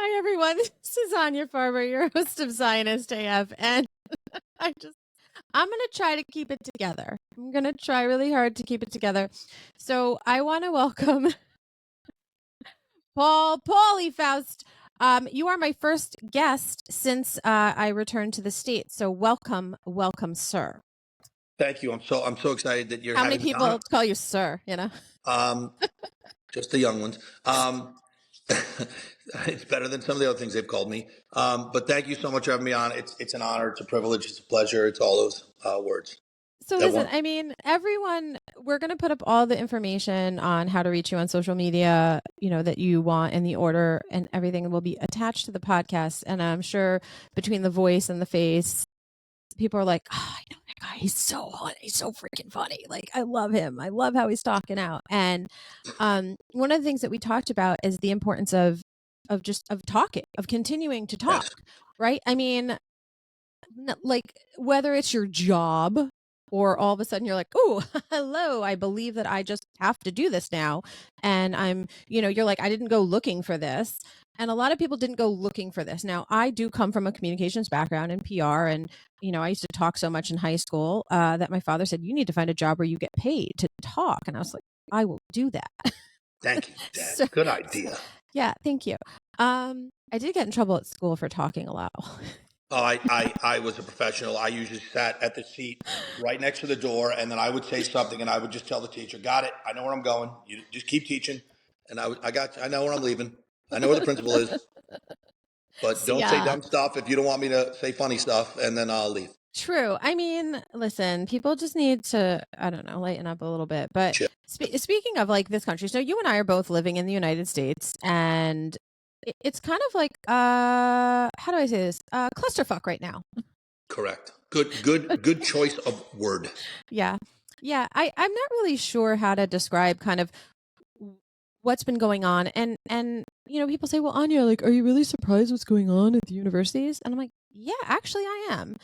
Hi, everyone. This is Anya Farber, your host of ZionistAF, and I'm going to try to keep it together. I'm going to try really hard to keep it together. So I want to welcome Paul Faust. You are my first guest since I returned to the States. So welcome, sir. Thank you. I'm so excited that you're How many having me people on. call you sir, you know? Just the young ones. It's better than some of the other things they've called me. But thank you so much for having me on. It's an honor. It's a privilege. It's a pleasure. It's all those words. So listen, I mean, everyone, we're going to put up all the information on how to reach you on social media, you know, that you want in the order, and everything will be attached to the podcast. And I'm sure between the voice and the face, people are like, oh, I know that guy. He's so freaking funny. Like, I love him. I love how he's talking out. And one of the things that we talked about is the importance of talking, of continuing to talk, Yes. right? I mean, like, whether it's your job or all of a sudden you're like, oh, hello, I believe that I just have to do this now. And I'm, you know, you're like, I didn't go looking for this. And a lot of people didn't go looking for this. Now, I do come from a communications background in PR. And, you know, I used to talk so much in high school that my father said, you need to find a job where you get paid to talk. And I was like, I will do that. Thank you, Dad. Good idea. Yeah, thank you. I did get in trouble at school for talking a lot. Oh, I was a professional. I usually sat at the seat right next to the door, and then I would say something, and I would just tell the teacher, "Got it. I know where I'm going. You just keep teaching." And I know where I'm leaving. I know where the principal is. But don't say dumb stuff if you don't want me to say funny stuff, and then I'll leave. True. I mean, listen, people just need to, I don't know, lighten up a little bit. But speaking of like this country, so you and I are both living in the United States, and it's kind of like, how do I say this? Clusterfuck right now. Correct. Good choice of word. Yeah. Yeah. I'm not really sure how to describe kind of what's been going on. And, you know, people say, well, Anya, like, are you really surprised what's going on at the universities? And I'm like, yeah, actually I am.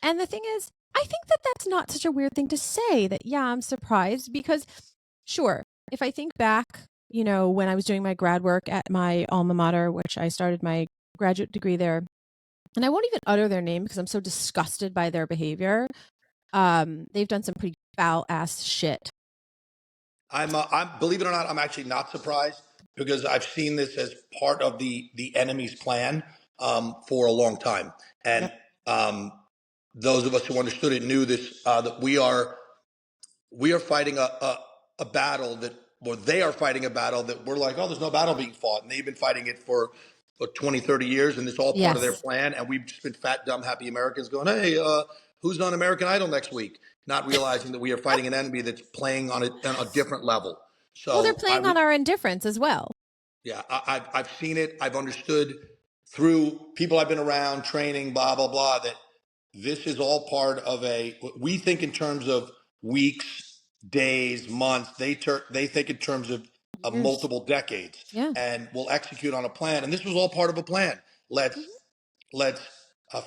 And the thing is, I think that that's not such a weird thing to say, that, yeah, I'm surprised, because sure, if I think back, you know, when I was doing my grad work at my alma mater, which I started my graduate degree there, and I won't even utter their name because I'm so disgusted by their behavior. They've done some pretty foul ass shit. I'm believe it or not, I'm actually not surprised, because I've seen this as part of the enemy's plan for a long time. And those of us who understood it knew this, that we are fighting a battle that, or they are fighting a battle that we're like, oh, there's no battle being fought. And they've been fighting it for 20, 30 years. And it's all part of their plan. And we've just been fat, dumb, happy Americans going, hey, who's on American Idol next week? Not realizing that we are fighting an enemy that's playing on a different level. So well, they're playing on our indifference as well. Yeah, I've seen it. I've understood through people I've been around, training, blah, blah, blah, that this is all part of we think in terms of weeks, days, months. They think in terms of multiple decades, and we'll execute on a plan. And this was all part of a plan. Let's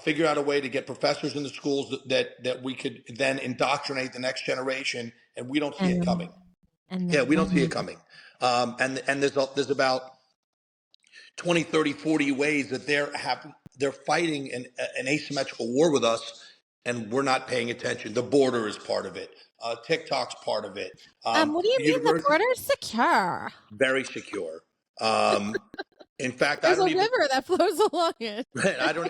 figure out a way to get professors in the schools that we could then indoctrinate the next generation, and we don't see it coming. We don't see it coming. And there's about 20, 30, 40 ways that they're fighting an asymmetrical war with us, and we're not paying attention. The border is part of it. TikTok's part of it. What do you mean the border is secure? Very secure. In fact, there's a river that flows along it.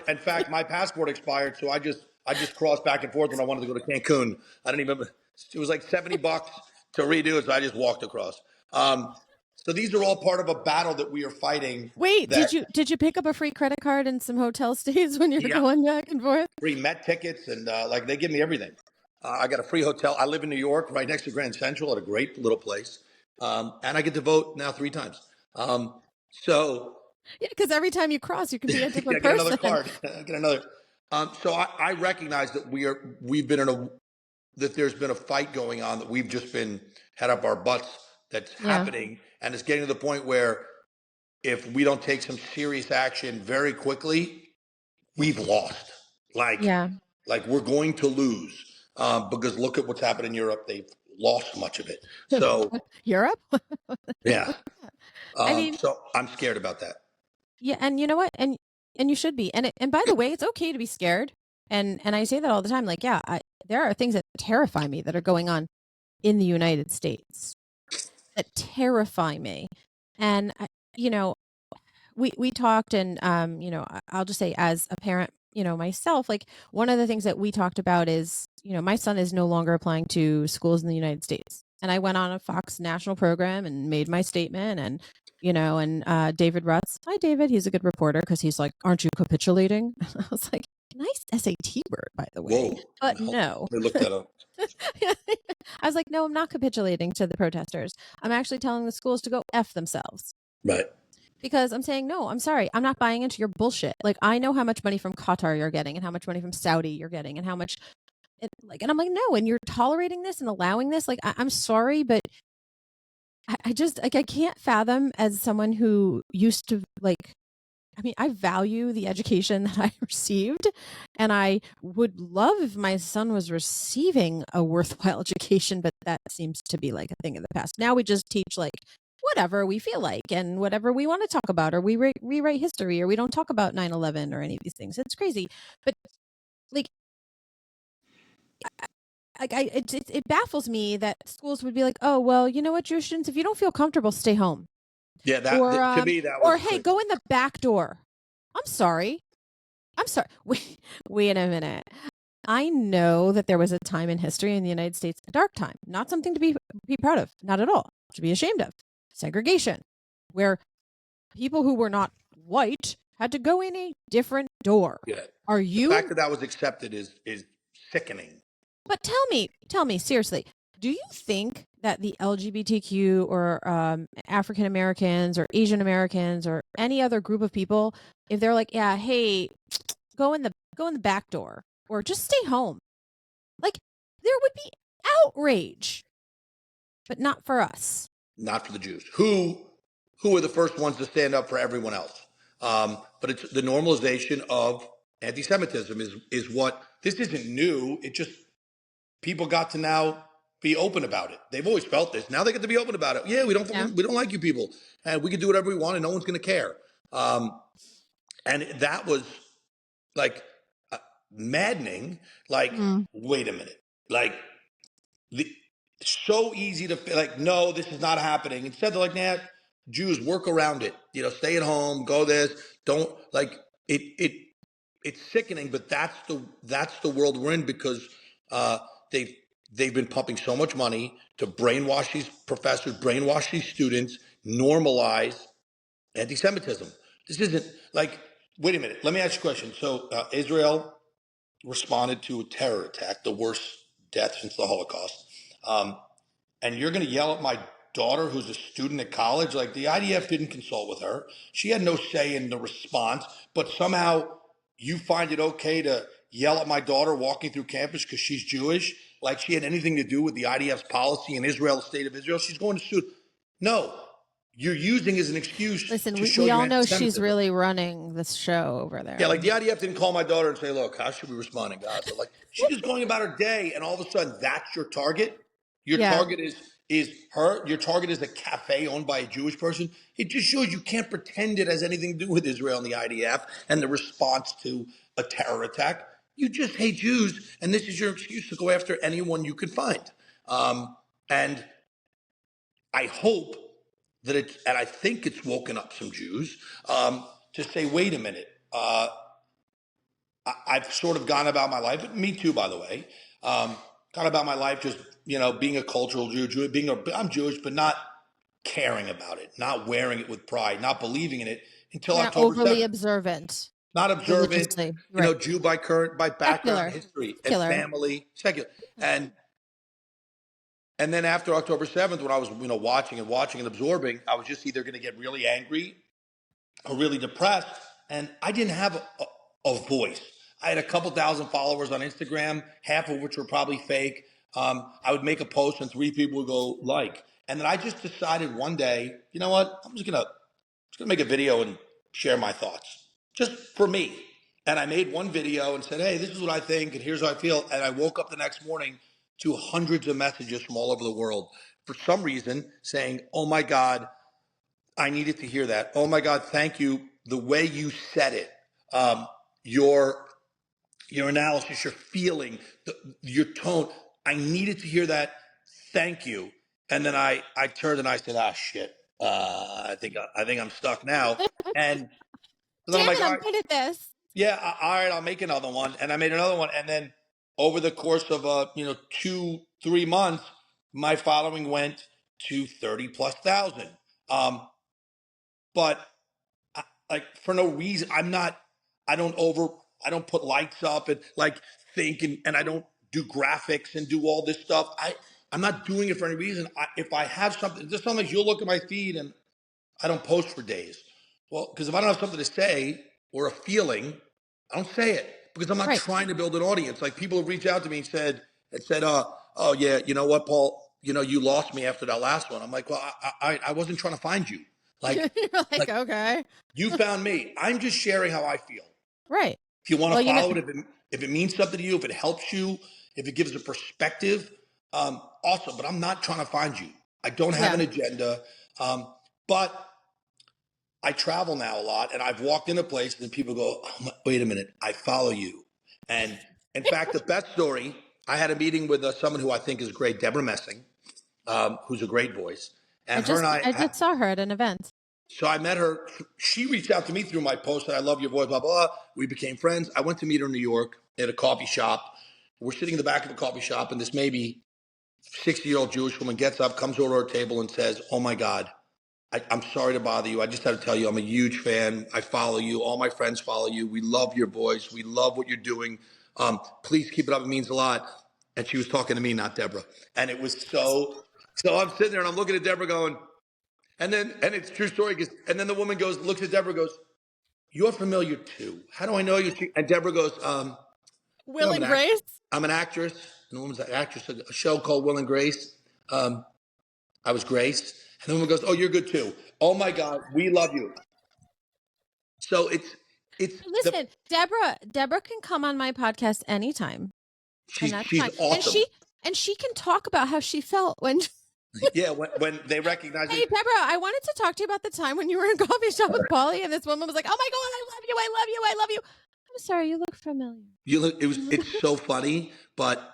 In fact, my passport expired, so I just crossed back and forth when I wanted to go to Cancun. I didn't even. It was like $70 to redo it, so I just walked across. So these are all part of a battle that we are fighting. Wait, did you pick up a free credit card and some hotel stays when you're going back and forth? Free Met tickets, and like they give me everything. I got a free hotel. I live in New York, right next to Grand Central, at a great little place, and I get to vote now 3 times. So yeah, because every time you cross, you can be a different get person. Another card. Get another. So I recognize that we've been that there's been a fight going on, that we've just been head up our butts. That's happening, and it's getting to the point where if we don't take some serious action very quickly, we've lost. Like we're going to lose, because look at what's happened in Europe. They've lost much of it. So Europe? Yeah. I mean, so I'm scared about that. Yeah, and you know what? And you should be. And by the way, it's okay to be scared. And I say that all the time. Like, yeah, there are things that terrify me that are going on in the United States that terrify me. And you know, we talked, and I'll just say, as a parent, myself, like, one of the things that we talked about is, my son is no longer applying to schools in the United States. And I went on a Fox national program and made my statement, and David Rutz, hi David, he's a good reporter, because he's like, aren't you capitulating? I was like, nice SAT word, by the way, Whoa. but Hold on. no. Let me look that up. I was like, no, I'm not capitulating to the protesters. I'm actually telling the schools to go F themselves. Right. Because I'm saying, no, I'm sorry. I'm not buying into your bullshit. Like, I know how much money from Qatar you're getting, and how much money from Saudi you're getting, and how much, and I'm like, no, and you're tolerating this and allowing this. Like, I'm sorry, but I just, like, I can't fathom, as someone who used to, like, I mean, I value the education that I received, and I would love if my son was receiving a worthwhile education, but that seems to be like a thing of the past. Now we just teach, like, whatever we feel like and whatever we want to talk about, or we rewrite history, or we don't talk about 9/11 or any of these things. It's crazy. But, like, it baffles me that schools would be like, oh, well, you know what, Jewish students, if you don't feel comfortable, stay home. Yeah, Or, to me, that was hey, crazy. go in the back door. I'm sorry. Wait a minute. I know that there was a time in history in the United States, a dark time, not something to be proud of, not at all, to be ashamed of. Segregation, where people who were not white had to go in a different door. Yeah. Are The you? fact that that was accepted is sickening. But tell me seriously, do you think that the LGBTQ, or African Americans or Asian Americans or any other group of people, if they're like, yeah, hey, go in the back door, or just stay home, like, there would be outrage, but not for us. Not for the Jews, who are the first ones to stand up for everyone else. But it's the normalization of anti-Semitism is what this isn't new. It just people got to now be open about it. They've always felt this. Now they get to be open about it. Yeah, Yeah. we don't like you people, and we can do whatever we want, and no one's going to care. And that was like maddening. Like, wait a minute, like the so easy to like, no, this is not happening. Instead, they're like, nah, Jews work around it. Stay at home, go this, don't like it. It's sickening, but that's the world we're in because uh, they've been pumping so much money to brainwash these professors, brainwash these students, normalize anti-Semitism. This isn't like. Wait a minute. Let me ask you a question. So Israel responded to a terror attack, the worst death since the Holocaust. Um, and you're going to yell at my daughter who's a student at college? Like, the IDF didn't consult with her. She had no say in the response, but somehow you find it okay to yell at my daughter walking through campus because she's Jewish, like she had anything to do with the IDF's policy in Israel, the state of Israel. She's going to sue. No, you're using as an excuse Listen, to show we your all know she's anti-Semitism. really running this show over there. Yeah, like the IDF didn't call my daughter and say, look, how should we respond in Gaza? Like, she's just going about her day, and all of a sudden that's your target. Your Yeah. target is her. Your target is a cafe owned by a Jewish person. It just shows you can't pretend it has anything to do with Israel and the IDF and the response to a terror attack. You just hate Jews, and this is your excuse to go after anyone you can find. And I hope that and I think it's woken up some Jews to say, wait a minute. I've sort of gone about my life, me too, by the way, gone about my life just, being a cultural Jew, I'm Jewish, but not caring about it, not wearing it with pride, not believing in it until You're not October overly 7th. observant Not observant, religiously, right? Jew by background, Secular. history, and Secular. family, secular. And then after October 7th, when I was, watching and absorbing, I was just either going to get really angry or really depressed, and I didn't have a voice. I had a couple thousand followers on Instagram, half of which were probably fake. I would make a post and three people would go like, and then I just decided one day, you know what? I'm just gonna make a video and share my thoughts, just for me. And I made one video and said, hey, this is what I think, and here's how I feel. And I woke up the next morning to hundreds of messages from all over the world, for some reason, saying, oh my God, I needed to hear that. Oh my God, thank you. the way you said it, your analysis, your feeling, your tone. I needed to hear that. Thank you. And then I turned and I said, ah, shit. I think I'm stuck now. And then I'm Damn like, it, all I'm right, good at this. yeah, all right, I'll make another one. And I made another one. And then over the course of 2-3 months, my following went to 30 plus thousand. But like for no reason, I don't put lights up and like think and I don't do graphics and do all this stuff. I'm not doing it for any reason. If I have something, just sometimes you'll look at my feed and I don't post for days. Well, because if I don't have something to say or a feeling, I don't say it because I'm not Right. trying to build an audience. Like people have reached out to me and said, oh yeah, you know what, Paul, you lost me after that last one. I'm like, well, I wasn't trying to find you. Like, You're like, like okay. you found me. I'm just sharing how I feel. Right. If you want Well, to follow it, if it means something to you, if it helps you, if it gives a perspective, awesome. But I'm not trying to find you. I don't have an agenda. But I travel now a lot, and I've walked into places and people go, oh, wait a minute, I follow you. And in fact, the best story, I had a meeting with someone who I think is great, Deborah Messing, who's a great voice. And her and I just saw her at an event. So I met her. She reached out to me through my post that I love your voice, blah, blah, blah. We became friends. I went to meet her in New York at a coffee shop. We're sitting in the back of a coffee shop, and this maybe 60-year-old Jewish woman gets up, comes over to our table and says, oh my God, I'm sorry to bother you. I just had to tell you, I'm a huge fan. I follow you. All my friends follow you. We love your voice. We love what you're doing. Please keep it up. It means a lot. And she was talking to me, not Deborah. And it was so I'm sitting there and I'm looking at Deborah going, and it's a true story. And then the woman looks at Deborah, goes, you're familiar too. How do I know you? And Deborah goes, Will and Grace? I'm an actress. And the woman's an actress, a show called Will and Grace. I was Grace. And the woman goes, oh, you're good too. Oh my God, we love you. So listen, Deborah can come on my podcast anytime. She's fine. awesome. And she can talk about how she felt when yeah, when they recognize Hey, Deborah, I wanted to talk to you about the time when you were in a coffee shop with Paulie and this woman was like, oh my God, I love you, I love you, I love you. I'm sorry, you look familiar. It's so funny, but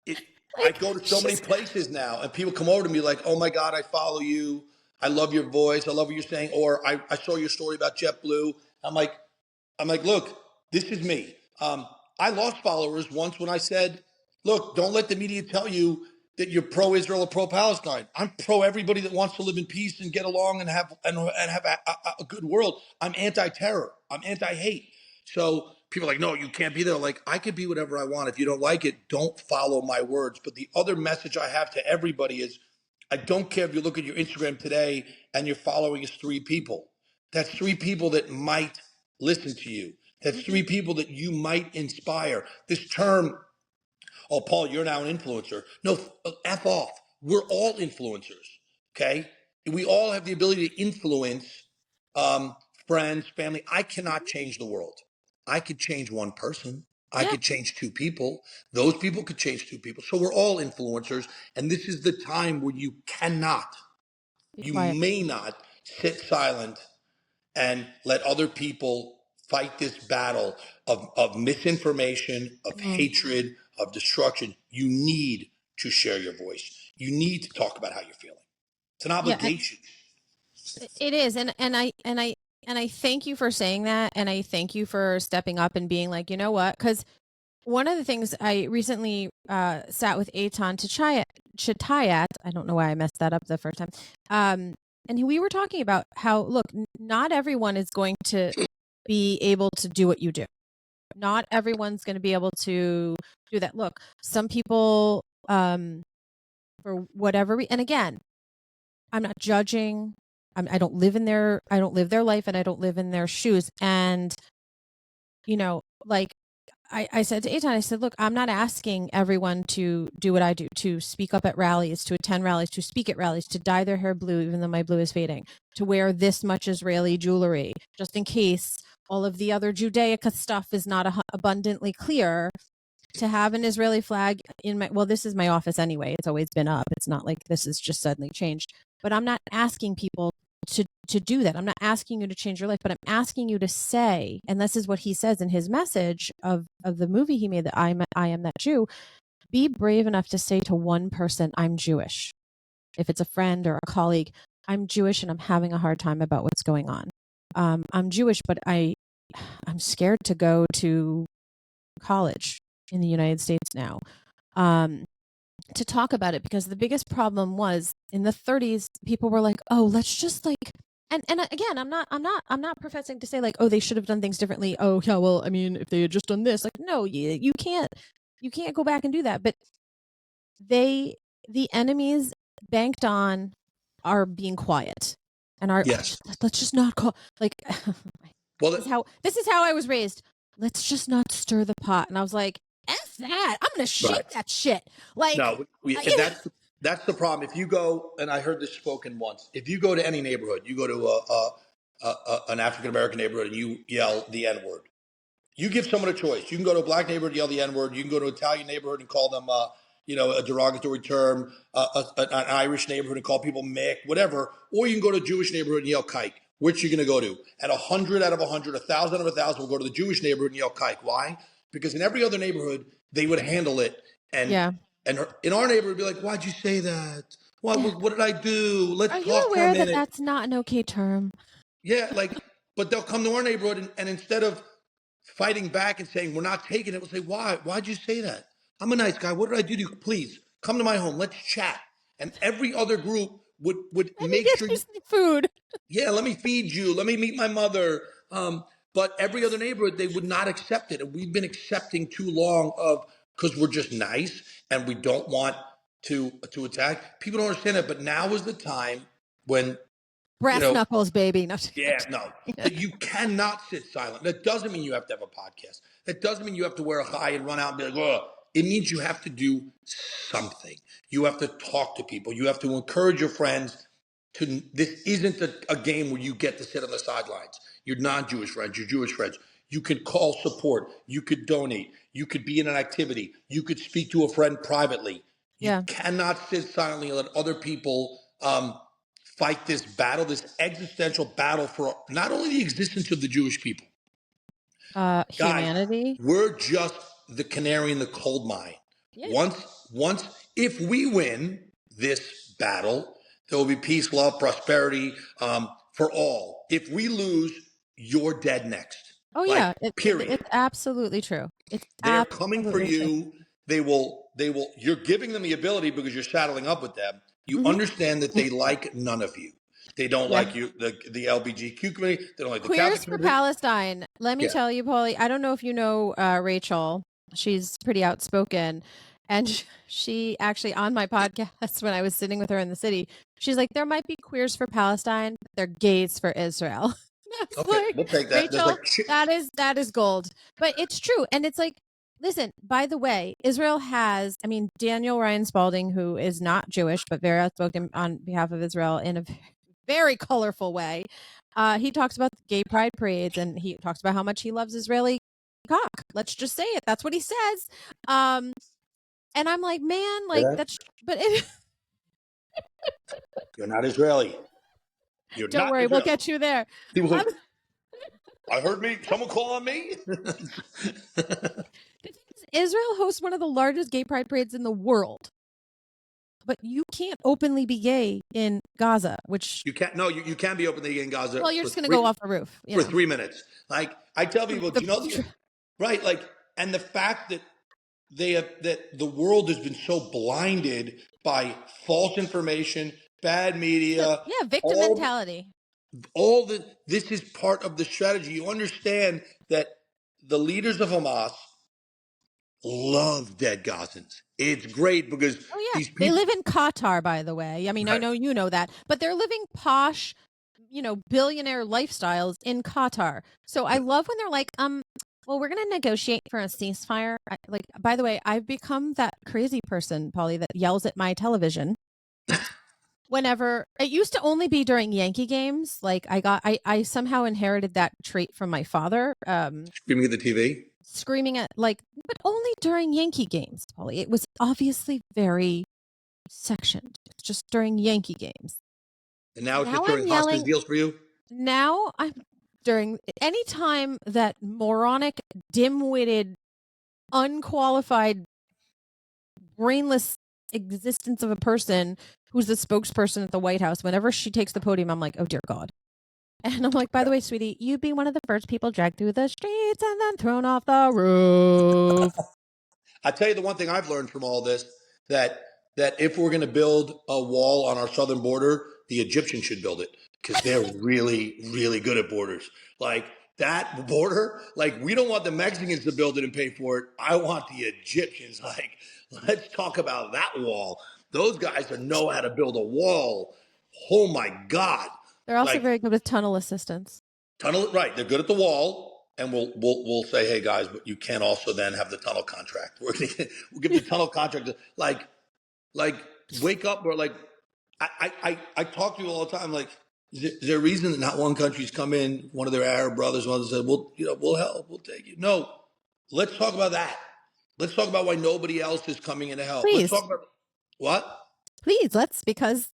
I go to so many places now and people come over to me like, oh my God, I follow you. I love your voice. I love what you're saying. Or I saw your story about JetBlue. I'm like, look, this is me. I lost followers once when I said, look, don't let the media tell you that you're pro-Israel or pro-Palestine. I'm pro everybody that wants to live in peace and get along and have a good world. I'm anti-terror. I'm anti-hate. So people are like, no, you can't be there. Like, I could be whatever I want. If you don't like it, don't follow my words. But the other message I have to everybody is, I don't care if you look at your Instagram today and your following is 3 people. That's 3 people that might listen to you. That's 3 people that you might inspire. This term, oh, Paul, you're now an influencer. No, F off. We're all influencers, okay? We all have the ability to influence friends, family. I cannot change the world. I could change one person. I could change 2 people. Those people could change 2 people. So we're all influencers. And this is the time where you may not sit silent and let other people fight this battle of misinformation, of hatred, of destruction. You need to share your voice. You need to talk about how you're feeling. It's an obligation. It is. And I thank you for saying that. And I thank you for stepping up and being like, you know what? Because one of the things I recently sat with Eitan Chitayat, I don't know why I messed that up the first time. And we were talking about how, look, not everyone is going to be able to do what you do. Not everyone's going to be able to do that. Look, some people, for whatever and again, I'm not judging. I don't live their life and I don't live in their shoes. And, like I said to Eitan, I said, look, I'm not asking everyone to do what I do, to speak up at rallies, to attend rallies, to speak at rallies, to dye their hair blue, even though my blue is fading, to wear this much Israeli jewelry, just in case all of the other Judaica stuff is not abundantly clear, to have an Israeli flag in this is my office anyway. It's always been up. It's not like this is just suddenly changed. But I'm not asking people to do that. I'm not asking you to change your life, but I'm asking you to say, and this is what he says in his message of the movie he made, that I am that Jew. Be brave enough to say to one person, I'm Jewish. If it's a friend or a colleague, I'm Jewish and I'm having a hard time about what's going on. I'm Jewish, but I'm scared to go to college in the United States now. To talk about it, because the biggest problem was in the 30s, people were like, oh, let's just like, and again, I'm not professing to say like, oh, they should have done things differently. Oh yeah, well, I mean, if they had just done this, like, no, you can't go back and do that. But the enemies banked on our being quiet and our, Yes. let's just not call, like, Well, this is how I was raised. Let's just not stir the pot. And I was like, F that. I'm gonna shake right. that shit. Like, No, that's the problem. If you go, and I heard this spoken once, if you go to any neighborhood, you go to an African American neighborhood and you yell the N word, you give someone a choice. You can go to a black neighborhood and yell the N word. You can go to an Italian neighborhood and call them, a derogatory term, an Irish neighborhood and call people Mick, whatever. Or you can go to a Jewish neighborhood and yell kike. Which are you going to go to? And 100 out of 100, 1,000 out of 1,000 will go to the Jewish neighborhood and yell kike. Why? Because in every other neighborhood, they would handle it. And yeah. and in our neighborhood, be like, why'd you say that? What did I do? Are Let's you talk for a aware that minute. that's not an okay term? Yeah, but they'll come to our neighborhood and instead of fighting back and saying, we're not taking it, we'll say, why? Why'd you say that? I'm a nice guy. What did I do to you? Please come to my home. Let's chat. And every other group would Let me make get sure you some food. yeah, let me feed you. Let me meet my mother. But every other neighborhood, they would not accept it. And we've been accepting too long because we're just nice and we don't want to attack. People don't understand that. But now is the time when, you Brass know, knuckles, baby. No. yeah, no, that you cannot sit silent. That doesn't mean you have to have a podcast. That doesn't mean you have to wear a high and run out and be like, oh, it means you have to do something. You have to talk to people. You have to encourage your friends to, this isn't a game where you get to sit on the sidelines. You're non-Jewish friends, you're Jewish friends. You could call support. You could donate. You could be in an activity. You could speak to a friend privately. You Yeah. cannot sit silently and let other people, fight this battle, this existential battle for not only the existence of the Jewish people. Guys, Humanity. we're just the canary in the coal mine. Yeah. Once, if we win this battle, there will be peace, love, prosperity for all. If we lose, you're dead next. Oh Like, yeah. period. It's absolutely true. It's They are coming for absolutely true. you. They will, you're giving them the ability because you're saddling up with them. You Mm-hmm. understand that they like none of you. They don't Yeah. like you, the LBGQ community. They don't like the Queers Catholic for community. Palestine. Let me Yeah. tell you, Paulie, I don't know if you know Rachel. She's pretty outspoken. And she actually, on my podcast, when I was sitting with her in the city, she's like, there might be queers for Palestine, but they're gays for Israel. That's Okay, like, we'll take that. There's Rachel, like that is gold. But it's true. And it's like, listen, by the way, Israel has, I mean, Daniel Ryan Spalding, who is not Jewish, but very outspoken on behalf of Israel in a very colorful way. He talks about the gay pride parades and he talks about how much he loves Israeli cock. Let's just say it. That's what he says. And I'm like, man, like that's, but you're not Israeli. You're don't not worry, we'll Israeli. get you there. People like, I heard someone call on me. Israel hosts one of the largest gay pride parades in the world. But you can't openly be gay in Gaza, which You can't. No, you can't be openly gay in Gaza. well, you're just going to go off the roof for 3 minutes. Like I tell people, do you know right? Like, and the fact that that the world has been so blinded by false information, bad media, yeah, victim mentality. This is part of the strategy. You understand that the leaders of Hamas love dead Gazans. It's great because Oh yeah, these they people live in Qatar, by the way. I mean, I right. know you know that, but they're living posh, billionaire lifestyles in Qatar. So I love when they're like, well, we're going to negotiate for a ceasefire. Like, by the way, I've become that crazy person, Polly, that yells at my television. Whenever it used to only be during Yankee games, like I somehow inherited that trait from my father. Screaming at the TV. Screaming at but only during Yankee games, Polly. It was obviously very sectioned. It's just during Yankee games. And now it's Now just I'm during hostage yelling. deals for you? Now I'm during any time that moronic, dim-witted, unqualified, brainless existence of a person who's the spokesperson at the White House, whenever she takes the podium, I'm like, oh dear God. And I'm like, by the way, sweetie, you'd be one of the first people dragged through the streets and then thrown off the roof. I tell you the one thing I've learned from all this, that if we're going to build a wall on our southern border, the Egyptians should build it because they're really, really good at borders. Like that border, like we don't want the Mexicans to build it and pay for it. I want the Egyptians. Like, let's talk about that wall. Those guys know how to build a wall. Oh my God. They're also Like very good with tunnel assistance. tunnel, right? They're good at the wall, and we'll say, hey guys, but you can also then have the tunnel contract. We'll give the tunnel contract to, like wake up, or like I talk to you all the time. Like, is there a reason that not one country's come in? One of their Arab brothers, one of them said, well, we'll help, we'll take you. No, let's talk about that. Let's talk about why nobody else is coming in to help. Please. Let's talk about what. Please, let's, because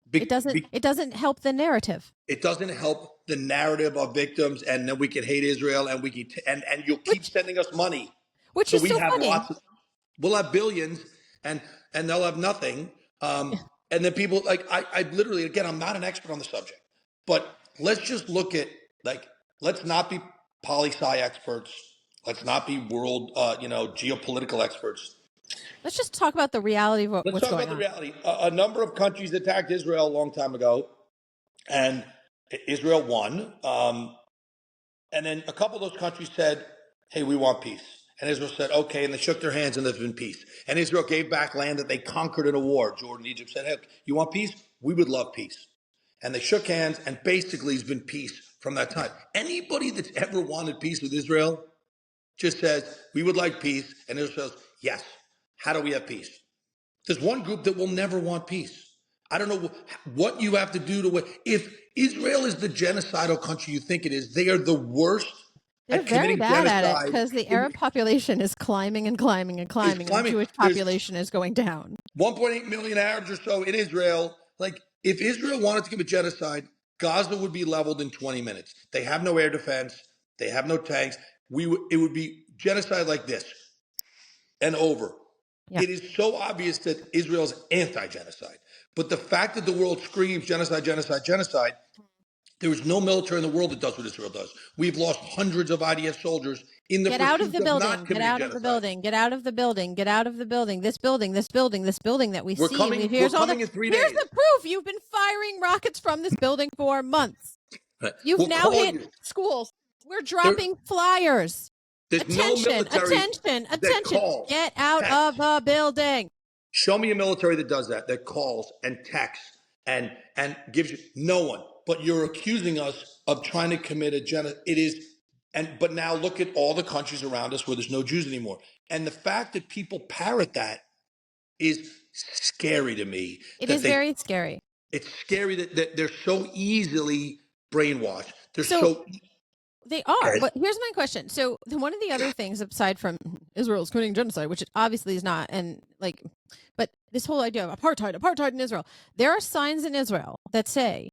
Be- it doesn't help the narrative. It doesn't help the narrative of victims, and then we can hate Israel, and we can and you'll keep sending us money, which so is we so have funny. we'll have billions, and they'll have nothing. And then people like I literally, again, I'm not an expert on the subject, but let's just look at, like, let's not be poli-sci experts. Let's not be world geopolitical experts. Let's just talk about the reality of what's going on. Let's talk about the reality. A number of countries attacked Israel a long time ago, and Israel won. And then a couple of those countries said, hey, we want peace. And Israel said, okay. And they shook their hands, and there's been peace. And Israel gave back land that they conquered in a war. Jordan, Egypt said, hey, you want peace? We would love peace. And they shook hands, and basically it's been peace from that time. Anybody that's ever wanted peace with Israel just says, we would like peace. And Israel says, yes. How do we have peace? There's one group that will never want peace. I don't know what you have to do to. If Israel is the genocidal country you think it is, they are the worst. They're at very committing bad at it genocide. because the Arab population is climbing and climbing and climbing, and the Jewish population is going down. 1.8 million Arabs or so in Israel. Like, if Israel wanted to commit genocide, Gaza would be leveled in 20 minutes. They have no air defense. They have no tanks. It would be genocide like this and over. It is so obvious that Israel's anti-genocide. But the fact that the world screams genocide, genocide, genocide, there is no military in the world that does what Israel does. We've lost hundreds of IDF soldiers in the pursuit of not committing genocide. Get out of the building. Get out of the building. Get out of the building. This building that we see. We're coming in 3 days. Here's the proof. You've been firing rockets from this building for months. You've now hit schools. We're dropping flyers. Attention. Get out of the building. Show me a military that does that calls and texts and gives you no one. But you're accusing us of trying to commit a genocide. It is, but now look at all the countries around us where there's no Jews anymore. And the fact that people parrot that is scary to me. It is very scary. It's scary that they're so easily brainwashed. They are, but here's my question. So one of the other things, aside from Israel's committing genocide, which it obviously is not, but this whole idea of apartheid in Israel, there are signs in Israel that say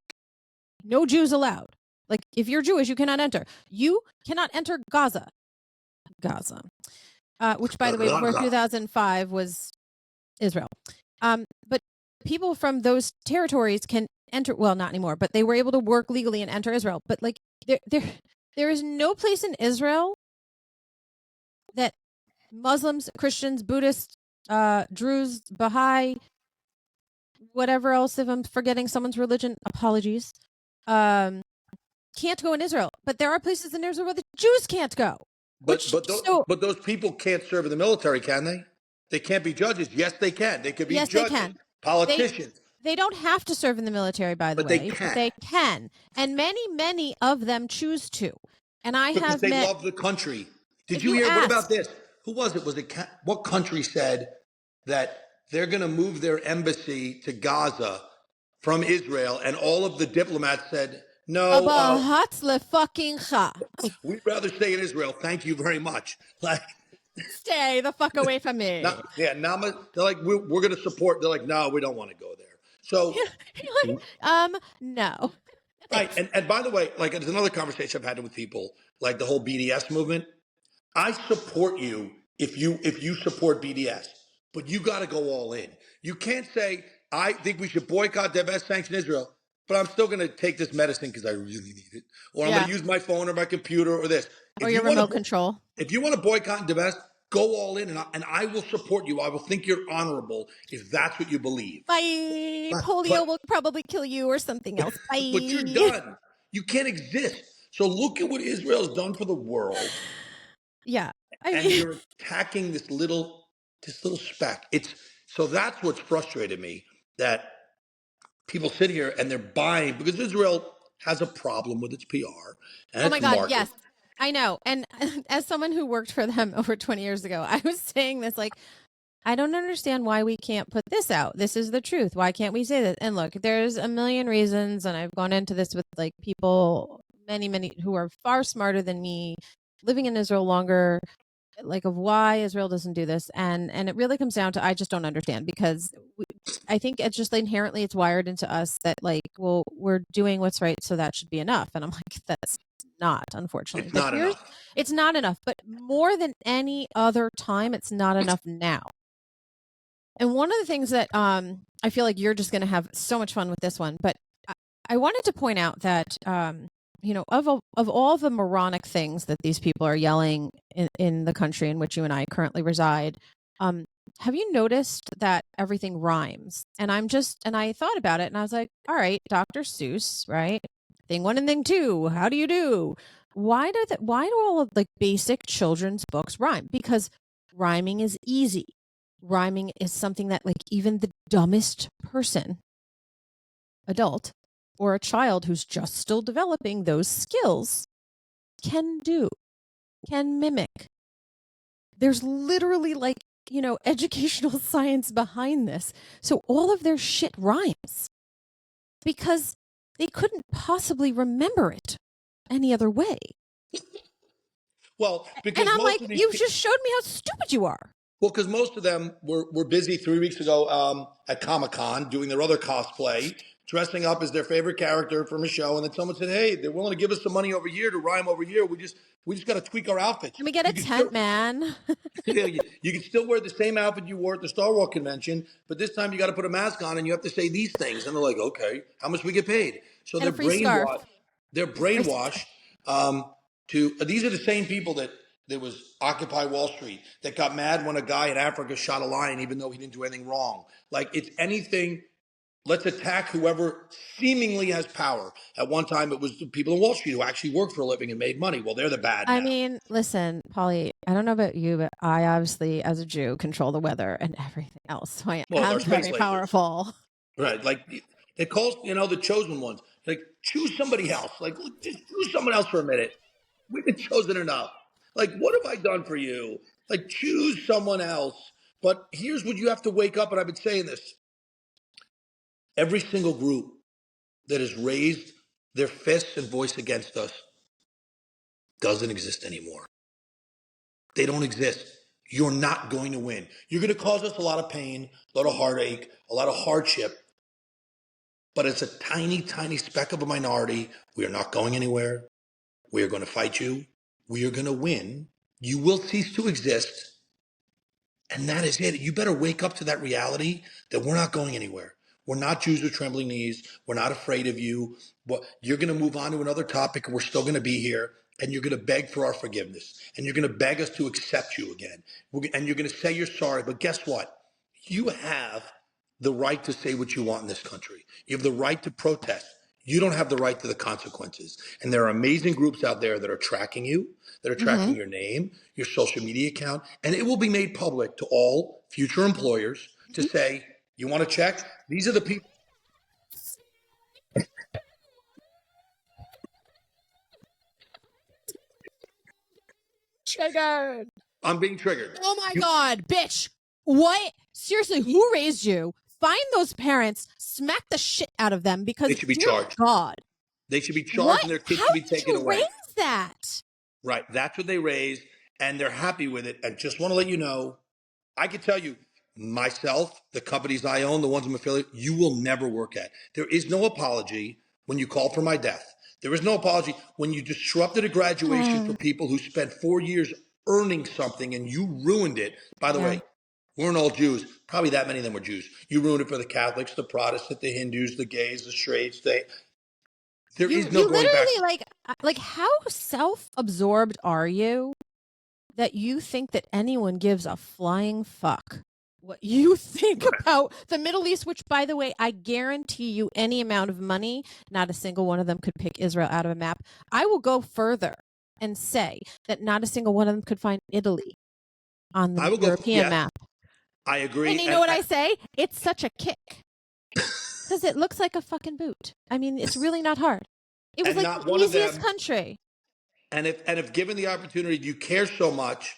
no Jews allowed. Like, if you're Jewish, you cannot enter. You cannot enter Gaza, which, by the way, before 2005 was Israel. But people from those territories can enter. Well, not anymore, but they were able to work legally and enter Israel. But like, there is no place in Israel that Muslims, Christians, Buddhists, Druze, Baha'i, whatever else, if I'm forgetting someone's religion, apologies, can't go in Israel. But there are places in Israel where the Jews can't go. But those people can't serve in the military, can they? They can't be judges. Yes, they can. They could be judges, they can. Politicians. They don't have to serve in the military, by the way. But they can. And many of them choose to. And because they love the country. Did you hear? What about this? Who was it? What country said that they're going to move their embassy to Gaza from Israel? And all of the diplomats said, no. We'd rather stay in Israel. Thank you very much. Like, stay the fuck away from me. They're like, we're going to support. They're like, no, we don't want to go there. So, No. right. And by the way, like, there's another conversation I've had with people, like the whole BDS movement. I support you if you support BDS, but you got to go all in. You can't say I think we should boycott, divest, sanction Israel, but I'm still going to take this medicine because I really need it, or I'm going to use my phone or my computer or this. Or If your you want remote to, control. if you want to boycott and divest, go all in, and I will support you. I will think you're honorable if that's what you believe. Bye. But Polio will probably kill you or something else. but you're Bye. done. You can't exist. So look at what Israel's done for the world, Yeah. I and mean, you're attacking this little speck. It's so that's what's frustrated me, that people sit here and they're buying because Israel has a problem with its PR and oh my its God, market. yes. I know. And as someone who worked for them over 20 years ago, I was saying this like, I don't understand why we can't put this out. This is the truth. Why can't we say that? And look, there's a million reasons, and I've gone into this with like people, many who are far smarter than me, living in Israel longer, like of why Israel doesn't do this. And it really comes down to I just don't understand because I think it's just inherently it's wired into us that like, well, we're doing what's right, so that should be enough. And I'm like, that's not, unfortunately. It's But not here's enough. it's not enough. But more than any other time, it's not enough now. And one of the things that I feel like you're just going to have so much fun with this one, but I wanted to point out that of all the moronic things that these people are yelling in the country in which you and I currently reside, have you noticed that everything rhymes? And I thought about it, and I was like, all right, Dr. Seuss, right? Thing one and thing two. How do you do? Why do all of like basic children's books rhyme? Because rhyming is easy. Rhyming is something that like even the dumbest person, adult, or a child who's just still developing those skills can do, can mimic. There's literally like, educational science behind this. So all of their shit rhymes because they couldn't possibly remember it any other way. Well, And because I'm most like, of these you've people. just showed me how stupid you are. Well, because most of them were busy 3 weeks ago at Comic-Con doing their other cosplay, dressing up as their favorite character from a show, and then someone said, "Hey, they're willing to give us some money over here to rhyme over here. We just got to tweak our outfits. Let me get a You can still tent, man. you can still wear the same outfit you wore at the Star Wars convention, but this time you got to put a mask on and you have to say these things." And they're like, "Okay, how much we get paid?" So And they're a free scarf. brainwashed. They're brainwashed to. These are the same people that there was Occupy Wall Street that got mad when a guy in Africa shot a lion, even though he didn't do anything wrong. Like, it's anything. Let's attack whoever seemingly has power. At one time, it was the people in Wall Street who actually worked for a living and made money. Well, they're the bad I now. mean, listen, Polly, I don't know about you, but I obviously, as a Jew, control the weather and everything else. So I Well, am our space very lasers. powerful. Right. Like, it calls, the chosen ones. Like, choose somebody else. Like, just choose someone else for a minute. We've been chosen enough. Like, what have I done for you? Like, choose someone else. But here's what you have to wake up. And I've been saying this. Every single group that has raised their fists and voice against us doesn't exist anymore. They don't exist. You're not going to win. You're going to cause us a lot of pain, a lot of heartache, a lot of hardship. But it's a tiny, tiny speck of a minority. We are not going anywhere. We are going to fight you. We are going to win. You will cease to exist. And that is it. You better wake up to that reality that we're not going anywhere. We're not Jews with trembling knees. We're not afraid of you. But you're going to move on to another topic, and we're still going to be here. And you're going to beg for our forgiveness. And you're going to beg us to accept you again. And you're going to say you're sorry. But guess what? You have the right to say what you want in this country. You have the right to protest. You don't have the right to the consequences. And there are amazing groups out there that are tracking you, that are Mm-hmm. tracking your name, your social media account, and it will be made public to all future employers to say, you want to check? These are the people. Triggered. I'm being triggered. Oh my God, bitch. What? Seriously, who raised you? Find those parents, smack the shit out of them They because, should be dear charged. God, They should be charged what? and their kids How should be did taken you raise away. that? Right. That's what they raised, and they're happy with it. And just want to let you know, I can tell you, myself, the companies I own, the ones I'm affiliated, you will never work at. There is no apology when you call for my death. There is no apology when you disrupted a graduation for people who spent 4 years earning something and you ruined it. By the Yeah. way, weren't all Jews. Probably that many of them were Jews. You ruined it for the Catholics, the Protestants, the Hindus, the gays, the straights. There is no You going back. literally like how self-absorbed are you that you think that anyone gives a flying fuck what you think about the Middle East, which, by the way, I guarantee you any amount of money, not a single one of them could pick Israel out of a map. I will go further and say that not a single one of them could find Italy on I the will go, European yes, map. I agree. And you know what I say? It's such a kick because it looks like a fucking boot. I mean, it's really not hard. It was and like not the one of easiest them. country. And if given the opportunity, you care so much,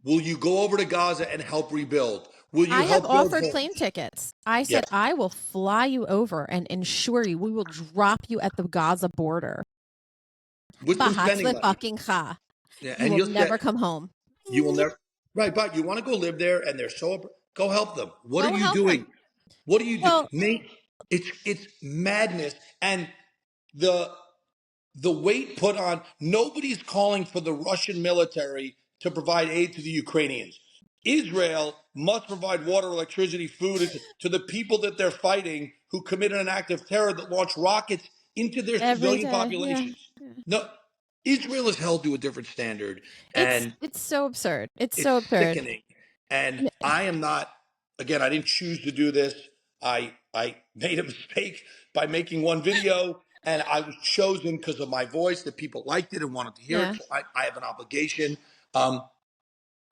will you go over to Gaza and help rebuild? Will you I have help build offered homes? plane tickets. I Yes. said, I will fly you over and ensure you, we will drop you at the Gaza border. With some spending money. Yeah, You and will you'll never say come home. you will never. Right, but you want to go live there, and they're so. Go help them. What are Go you help them. doing? What do you do? Well, Nate, it's madness, and the the weight put on. Nobody's calling for the Russian military to provide aid to the Ukrainians. Israel must provide water, electricity, food to the people that they're fighting who committed an act of terror that launched rockets into their every civilian day. Yeah. populations. No, Israel is held to a different standard, and It's so absurd. It's it's so absurd. sickening. And I am not, again, I didn't choose to do this. I made a mistake by making one video, and I was chosen because of my voice, that people liked it and wanted to hear it. Yeah. So I have an obligation. Um,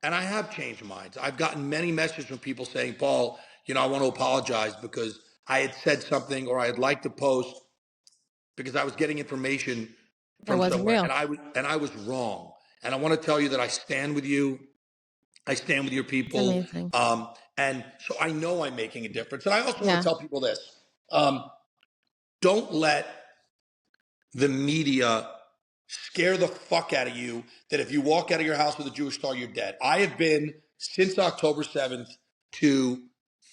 and I have changed minds. I've gotten many messages from people saying, Paul, I want to apologize because I had said something or I had liked a post because I was getting information That from wasn't somewhere real. and I was wrong. And I want to tell you that I stand with you. I stand with your It's people. amazing. And so I know I'm making a difference. And I also want Yeah. to tell people this. Don't let the media scare the fuck out of you that if you walk out of your house with a Jewish star, you're dead. I have been since October 7th to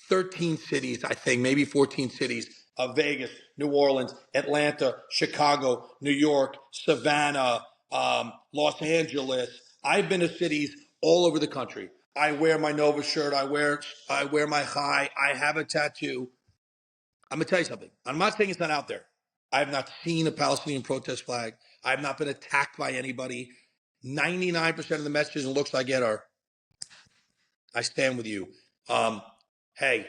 13 cities, I think, maybe 14 cities, Vegas, New Orleans, Atlanta, Chicago, New York, Savannah, Los Angeles. I've been to cities all over the country. I wear my Nova shirt. I wear my Chai. I have a tattoo. I'm gonna tell you something. I'm not saying it's not out there. I have not seen a Palestinian protest flag. I have not been attacked by anybody. 99% of the messages and looks I get are, I stand with you. Hey,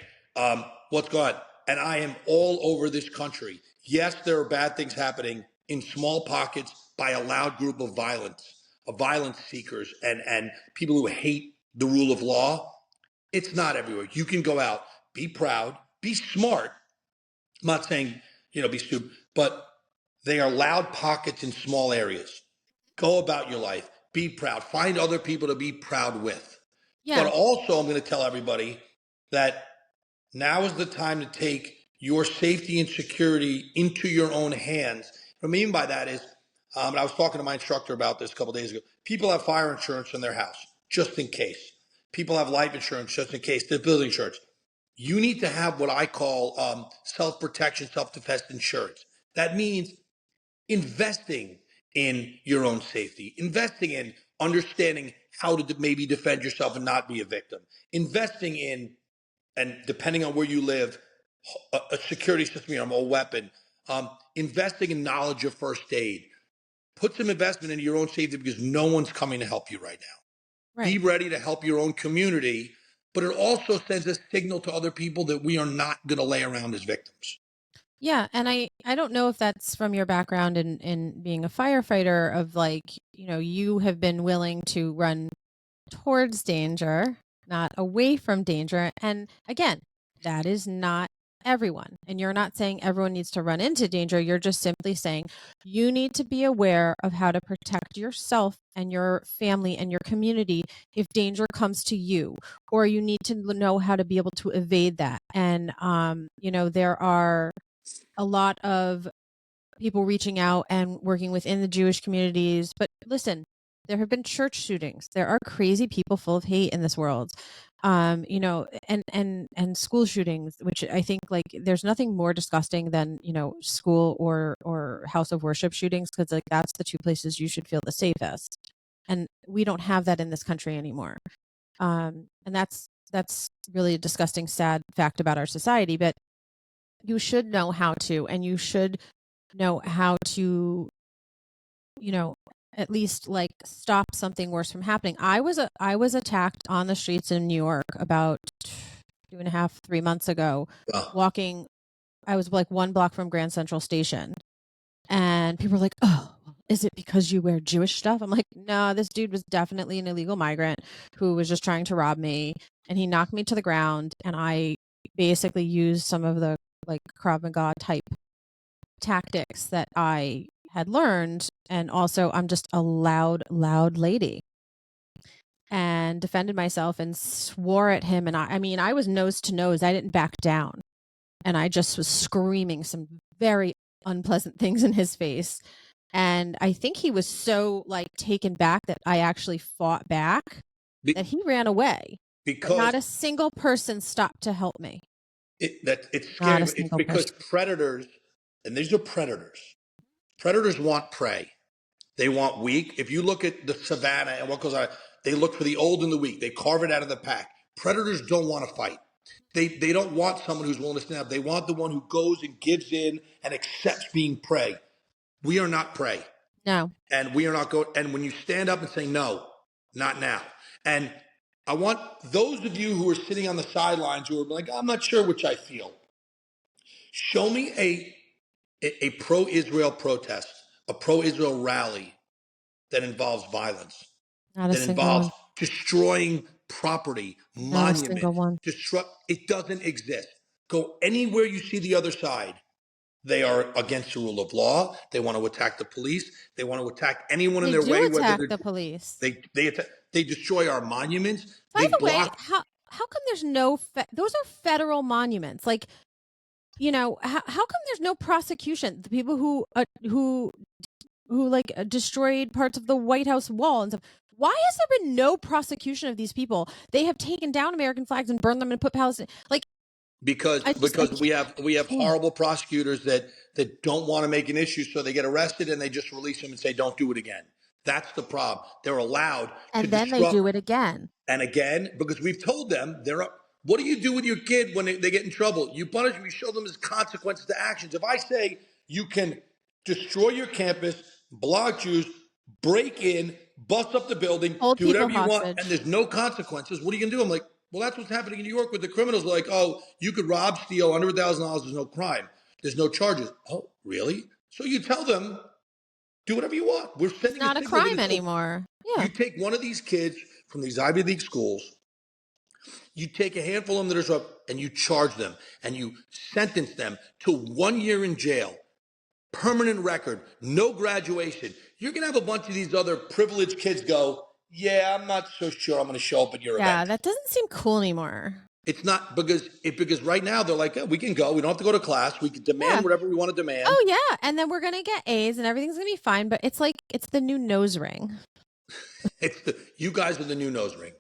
what's going on? And I am all over this country. Yes, there are bad things happening in small pockets by a loud group of violence seekers and people who hate the rule of law. It's not everywhere. You can go out, be proud, be smart. I'm not saying, be stupid, but they are loud pockets in small areas. Go about your life. Be proud. Find other people to be proud with. But Yeah. also, I'm going to tell everybody that now is the time to take your safety and security into your own hands. What I mean by that is, and I was talking to my instructor about this a couple of days ago. People have fire insurance in their house just in case. People have life insurance just in case. Their building insurance. You need to have what I call self-protection, self-defense insurance. That means investing in your own safety, investing in understanding how to maybe defend yourself and not be a victim, investing in, and depending on where you live, a security system, a weapon, investing in knowledge of first aid. Put some investment into your own safety because no one's coming to help you right now. Right. Be ready to help your own community, but it also sends a signal to other people that we are not going to lay around as victims. Yeah, and I don't know if that's from your background in being a firefighter of you have been willing to run towards danger, not away from danger. And again, that is not everyone. And you're not saying everyone needs to run into danger. You're just simply saying you need to be aware of how to protect yourself and your family and your community if danger comes to you, or you need to know how to be able to evade that. And, there are a lot of people reaching out and working within the Jewish communities. But listen, there have been church shootings. There are crazy people full of hate in this world. You know, and school shootings, which I think like there's nothing more disgusting than, you know, school or house of worship shootings, because like that's the two places you should feel the safest, and we don't have that in this country anymore. And that's really a disgusting, sad fact about our society. But you should know how to, and you should know how to, you know, at least like stop something worse from happening. I was attacked on the streets in New York about 2.5, 3 months ago, Oh, walking. I was like 1 block from Grand Central Station, and people were like, "Oh, is it because you wear Jewish stuff?" I'm like, "No, this dude was definitely an illegal migrant who was just trying to rob me, and he knocked me to the ground, and I basically used some of the like Krav Maga type tactics that I had learned, and also I'm just a loud lady." And defended myself and swore at him, and I mean, I was nose to nose. I didn't back down, and I just was screaming some very unpleasant things in his face. And I think he was so like taken back that I actually fought back be, that he ran away. But because not a single person stopped to help me. it's Not a scary. It's single because person. predators, and these are predators. Predators want prey. They want weak. If you look at the savannah and what goes on, they look for the old and the weak. They carve it out of the pack. Predators don't want to fight. They don't want someone who's willing to stand up. They want the one who goes and gives in and accepts being prey. We are not prey. No. And we are not going. And when you stand up and say, no, not now. And I want those of you who are sitting on the sidelines who are like, I'm not sure which I feel. Show me a pro-Israel protest, a pro-Israel rally that involves violence, Not a that single involves one. destroying property, Not a single monuments, one. it doesn't exist. Go anywhere you see the other side. They are against the rule of law. They want to attack the police. They want to attack anyone in They their do way, whether attack the police. they destroy our monuments. By They the way, block how come there's no those are federal monuments? Like, you know, how come there's no prosecution? The people who like destroyed parts of the White House wall and stuff. Why has there been no prosecution of these people? They have taken down American flags and burned them and put Palestine. Like, because I we have can't. horrible prosecutors that don't want to make an issue, so they get arrested and they just release them and say don't do it again. That's the problem. They're allowed to And then they disrupt. do it again. And again, because we've told them they're up. What do you do with your kid when they get in trouble? You punish them, you show them as consequences to actions. If I say you can destroy your campus, block Jews, break in, bust up the building, Hold do people whatever you want, and hostage. there's no consequences, what are you going to do? I'm like, well, that's what's happening in New York with the criminals. Like, oh, you could rob, steal under $1,000. There's no crime. There's no charges. Oh, really? So you tell them, do whatever you want. We're It's sending a not a signal that crime it's okay. anymore. You Yeah. take one of these kids from these Ivy League schools, you take a handful of them that are up and you charge them and you sentence them to 1 year in jail, permanent record, no graduation. You're going to have a bunch of these other privileged kids go, yeah, I'm not so sure I'm going to show up at your Yeah, event. that doesn't seem cool anymore. It's not because right now they're like, we can go. We don't have to go to class. We can demand Yeah. whatever we want to demand. Oh yeah, and then we're gonna get A's and everything's gonna be fine. But it's like it's the new nose ring. You guys are the new nose ring.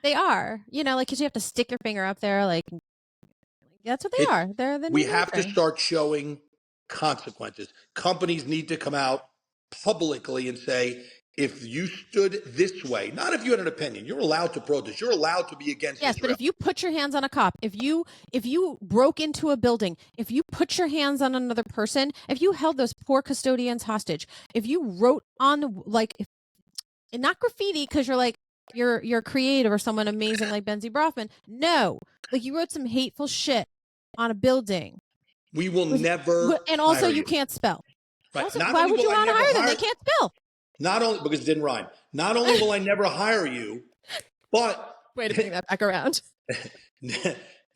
They are, you know, like because you have to stick your finger up there, like that's what they It's are. They're the we new nose have to ring. start showing consequences. Companies need to come out publicly and say, if you stood this way, not if you had an opinion, you're allowed to protest. You're allowed to be against Yes, but Israel. if you put your hands on a cop, if you broke into a building, if you put your hands on another person, if you held those poor custodians hostage, if you wrote on like and not graffiti because you're like you're creative or someone amazing like Benzie Brofman. No, like you wrote some hateful shit on a building We will with, never and also hire you you. can't spell. Right. Also, Not why only would will you I want to never hire them? They hire, can't spell. not only because it didn't rhyme, not only will I never hire you, but Way to bring that back around.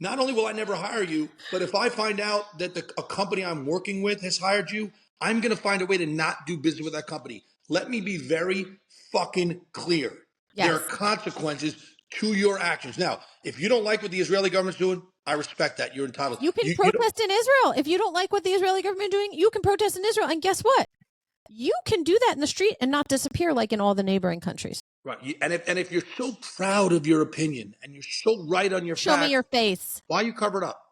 not only will I never hire you, but if I find out that a company I'm working with has hired you, I'm going to find a way to not do business with that company. Let me be very fucking clear. There are Yes. consequences to your actions. Now, if you don't like what the Israeli government's doing, I respect that. You're entitled. You can You don't, protest in Israel. If you don't like what the Israeli government is doing, you can protest in Israel. And guess what? You can do that in the street and not disappear like in all the neighboring countries. Right. And if you're so proud of your opinion and you're so right on your Show me facts, your face. why are you covered up?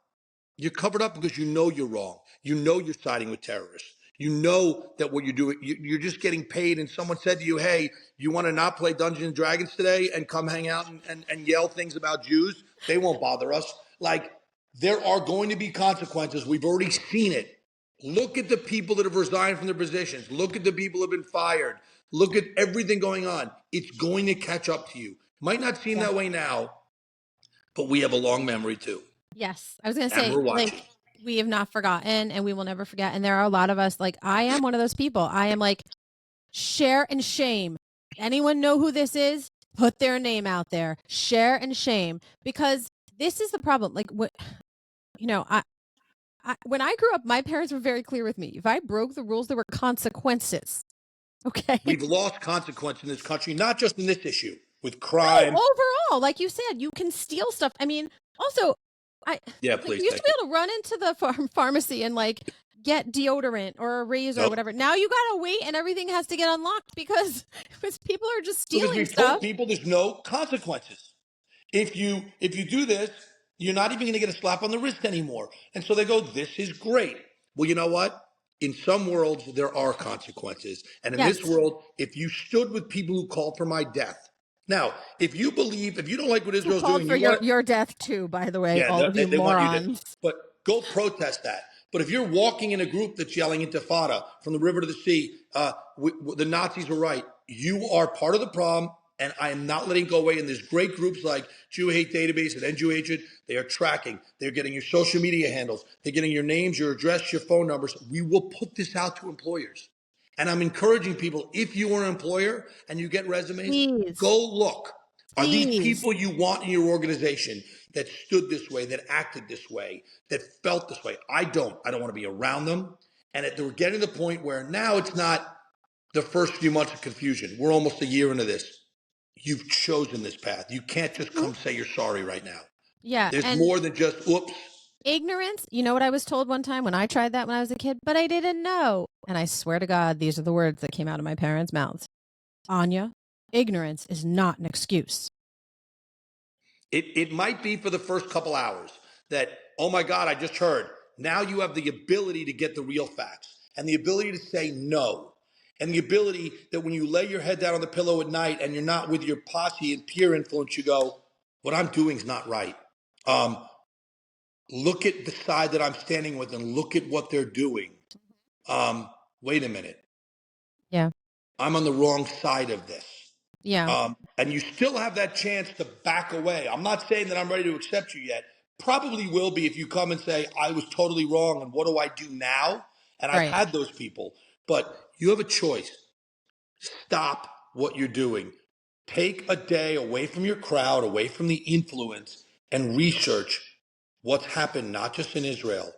You're covered up because you know you're wrong. You know you're siding with terrorists. You know that what you're doing, you're just getting paid. And someone said to you, hey, you want to not play Dungeons and Dragons today and come hang out and yell things about Jews? They won't bother us. Like, there are going to be consequences. We've already seen it. Look at the people that have resigned from their positions. Look at the people who have been fired. Look at everything going on. It's going to catch up to you. Might not seem that way now, but we have a long memory too. Yes. I was going to And say, we're watching. like, we have not forgotten and we will never forget. And there are a lot of us, like, I am one of those people. I am like, share and shame. Anyone know who this is? Put their name out there. Share and shame. Because this is the problem. Like, what, when I grew up, my parents were very clear with me. If I broke the rules, there were consequences. Okay. We've lost consequence in this country, not just in this issue with No, crime. overall, like you said, you can steal stuff. I mean, also, Yeah, like, please. we used to be able to run into the pharmacy and like get deodorant or a razor or whatever. Now you gotta wait and everything has to get unlocked because people are just Because stealing we've stuff. told people there's no consequences. If you do this, you're not even going to get a slap on the wrist anymore. And so they go, this is great. Well, you know what? In some worlds, there are consequences. And in this world, if you stood with people who called for my death. Now, if you don't like what Israel's Called doing, for your death too, by the way, all of you they want you to. morons. But go protest that. But if you're walking in a group that's yelling Intifada from the river to the sea, the Nazis were right. You are part of the problem, and I am not letting go away. And there's great groups like Jew Hate Database and End Jew Hatred. They are tracking. They're getting your social media handles. They're getting your names, your address, your phone numbers. We will put this out to employers. And I'm encouraging people, if you are an employer and you get resumes, go look. Are these people you want in your organization that stood this way, that acted this way, that felt this way? I don't want to be around them. And we're getting to the point where now it's not the first few months of confusion. We're almost a year into this. You've chosen this path. You can't just come say you're sorry right now. Yeah. There's more than just, whoops. Ignorance. You know what I was told one time when I tried that when I was a kid, but I didn't know. And I swear to God, these are the words that came out of my parents' mouths. Anya, ignorance is not an excuse. It might be for the first couple hours that, oh my God, I just heard. Now you have the ability to get the real facts and the ability to say no. And the ability that when you lay your head down on the pillow at night and you're not with your posse and peer influence, you go, what I'm doing is not right. Look at the side that I'm standing with and look at what they're doing. Wait a minute. Yeah. I'm on the wrong side of this. Yeah. And you still have that chance to back away. I'm not saying that I'm ready to accept you yet. Probably will be if you come and say, I was totally wrong and what do I do now? And I've had those people. But you have a choice. Stop what you're doing. Take a day away from your crowd, away from the influence, and research what's happened, not just in Israel,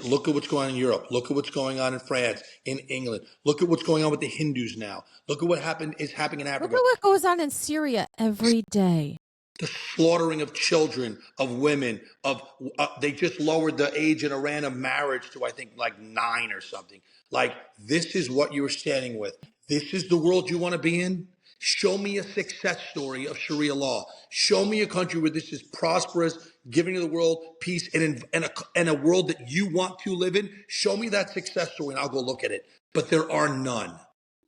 look at what's going on in Europe. Look at what's going on in France, in England. Look at what's going on with the Hindus now. Look at what is happening in Africa. Look at what goes on in Syria every day. The slaughtering of children, of women, they just lowered the age in Iran of marriage to, I think, like 9 or something. Like, this is what you were standing with. This is the world you want to be in? Show me a success story of Sharia law. Show me a country where this is prosperous, giving to the world peace, and a world that you want to live in. Show me that success story, and I'll go look at it. But there are none.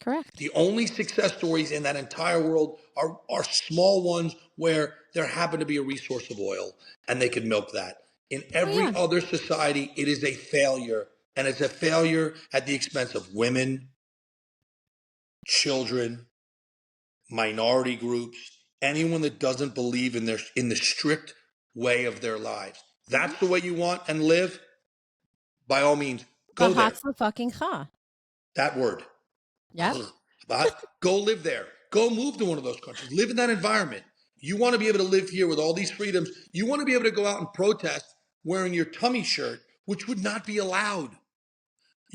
Correct. The only success stories in that entire world are small ones where there happened to be a resource of oil and they could milk that. In every other society, it is a failure. And it's a failure at the expense of women, children, minority groups, anyone that doesn't believe in the strict way of their lives. That's the way you want and live. By all means, go there. That word. Yeah. Go live there. Go move to one of those countries. Live in that environment. You want to be able to live here with all these freedoms. You want to be able to go out and protest wearing your tummy shirt, which would not be allowed.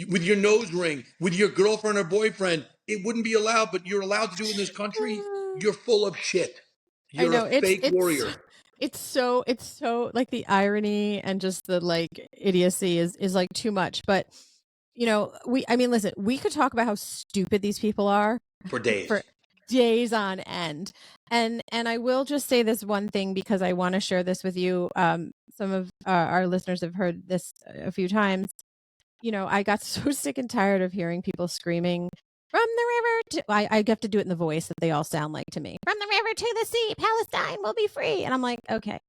With your nose ring, with your girlfriend or boyfriend, it wouldn't be allowed, but you're allowed to do it in this country. You're full of shit. You're a fake warrior. It's so like the irony and just the like idiocy is like too much. But listen, we could talk about how stupid these people are for days. days on end. And I will just say this one thing because I want to share this with you. Some of our listeners have heard this a few times. You know, I got so sick and tired of hearing people screaming from the river to, I have to do it in the voice that they all sound like to me. From the river to the sea, Palestine will be free. And I'm like, okay,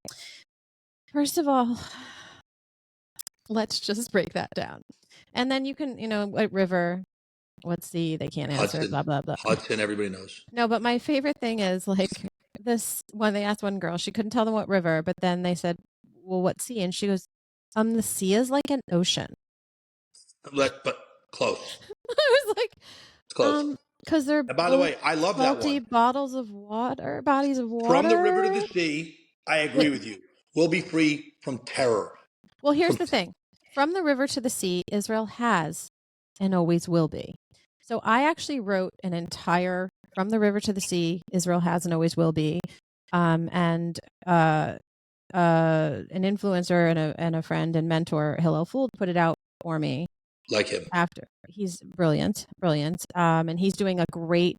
first of all, let's just break that down. And then you can, you know, what river, what sea, they can't answer, Hudson. blah, blah, blah. Hudson, everybody knows. No, but my favorite thing is like this when they asked one girl, she couldn't tell them what river, but then they said, well, what sea? And she goes, the sea is like an ocean. But close. I was like, It's close. because they're And by the way, I love that salty one. bodies of water. From the river to the sea, I agree with you. We'll be free from terror. Well, here's the thing. From the river to the sea, Israel has and always will be. So I actually wrote an entire From the River to the Sea, Israel has and always will be. And an influencer and a friend and mentor, Hillel Fould, put it out for me. Like him. After. He's brilliant. And he's doing a great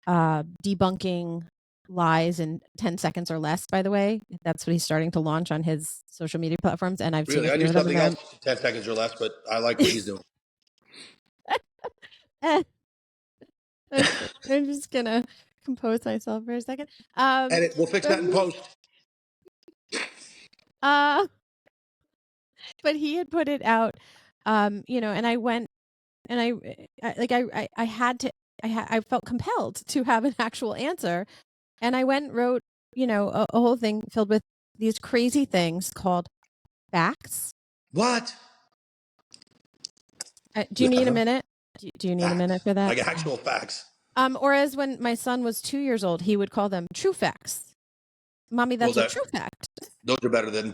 debunking lies in 10 seconds or less, by the way. That's what he's starting to launch on his social media platforms. And I've seen I do something else 10 seconds or less, but I like what he's doing. I'm just going to compose myself for a second. Edit. We'll fix that in post. But he had put it out, you know, and I went and I felt compelled to have an actual answer. And I went and wrote, you know, a whole thing filled with these crazy things called facts. What? Do you need a minute? Do you need a minute for that? Like actual facts. Or as when my son was 2 years old, he would call them true facts. Mommy, that's a true fact. Those are better than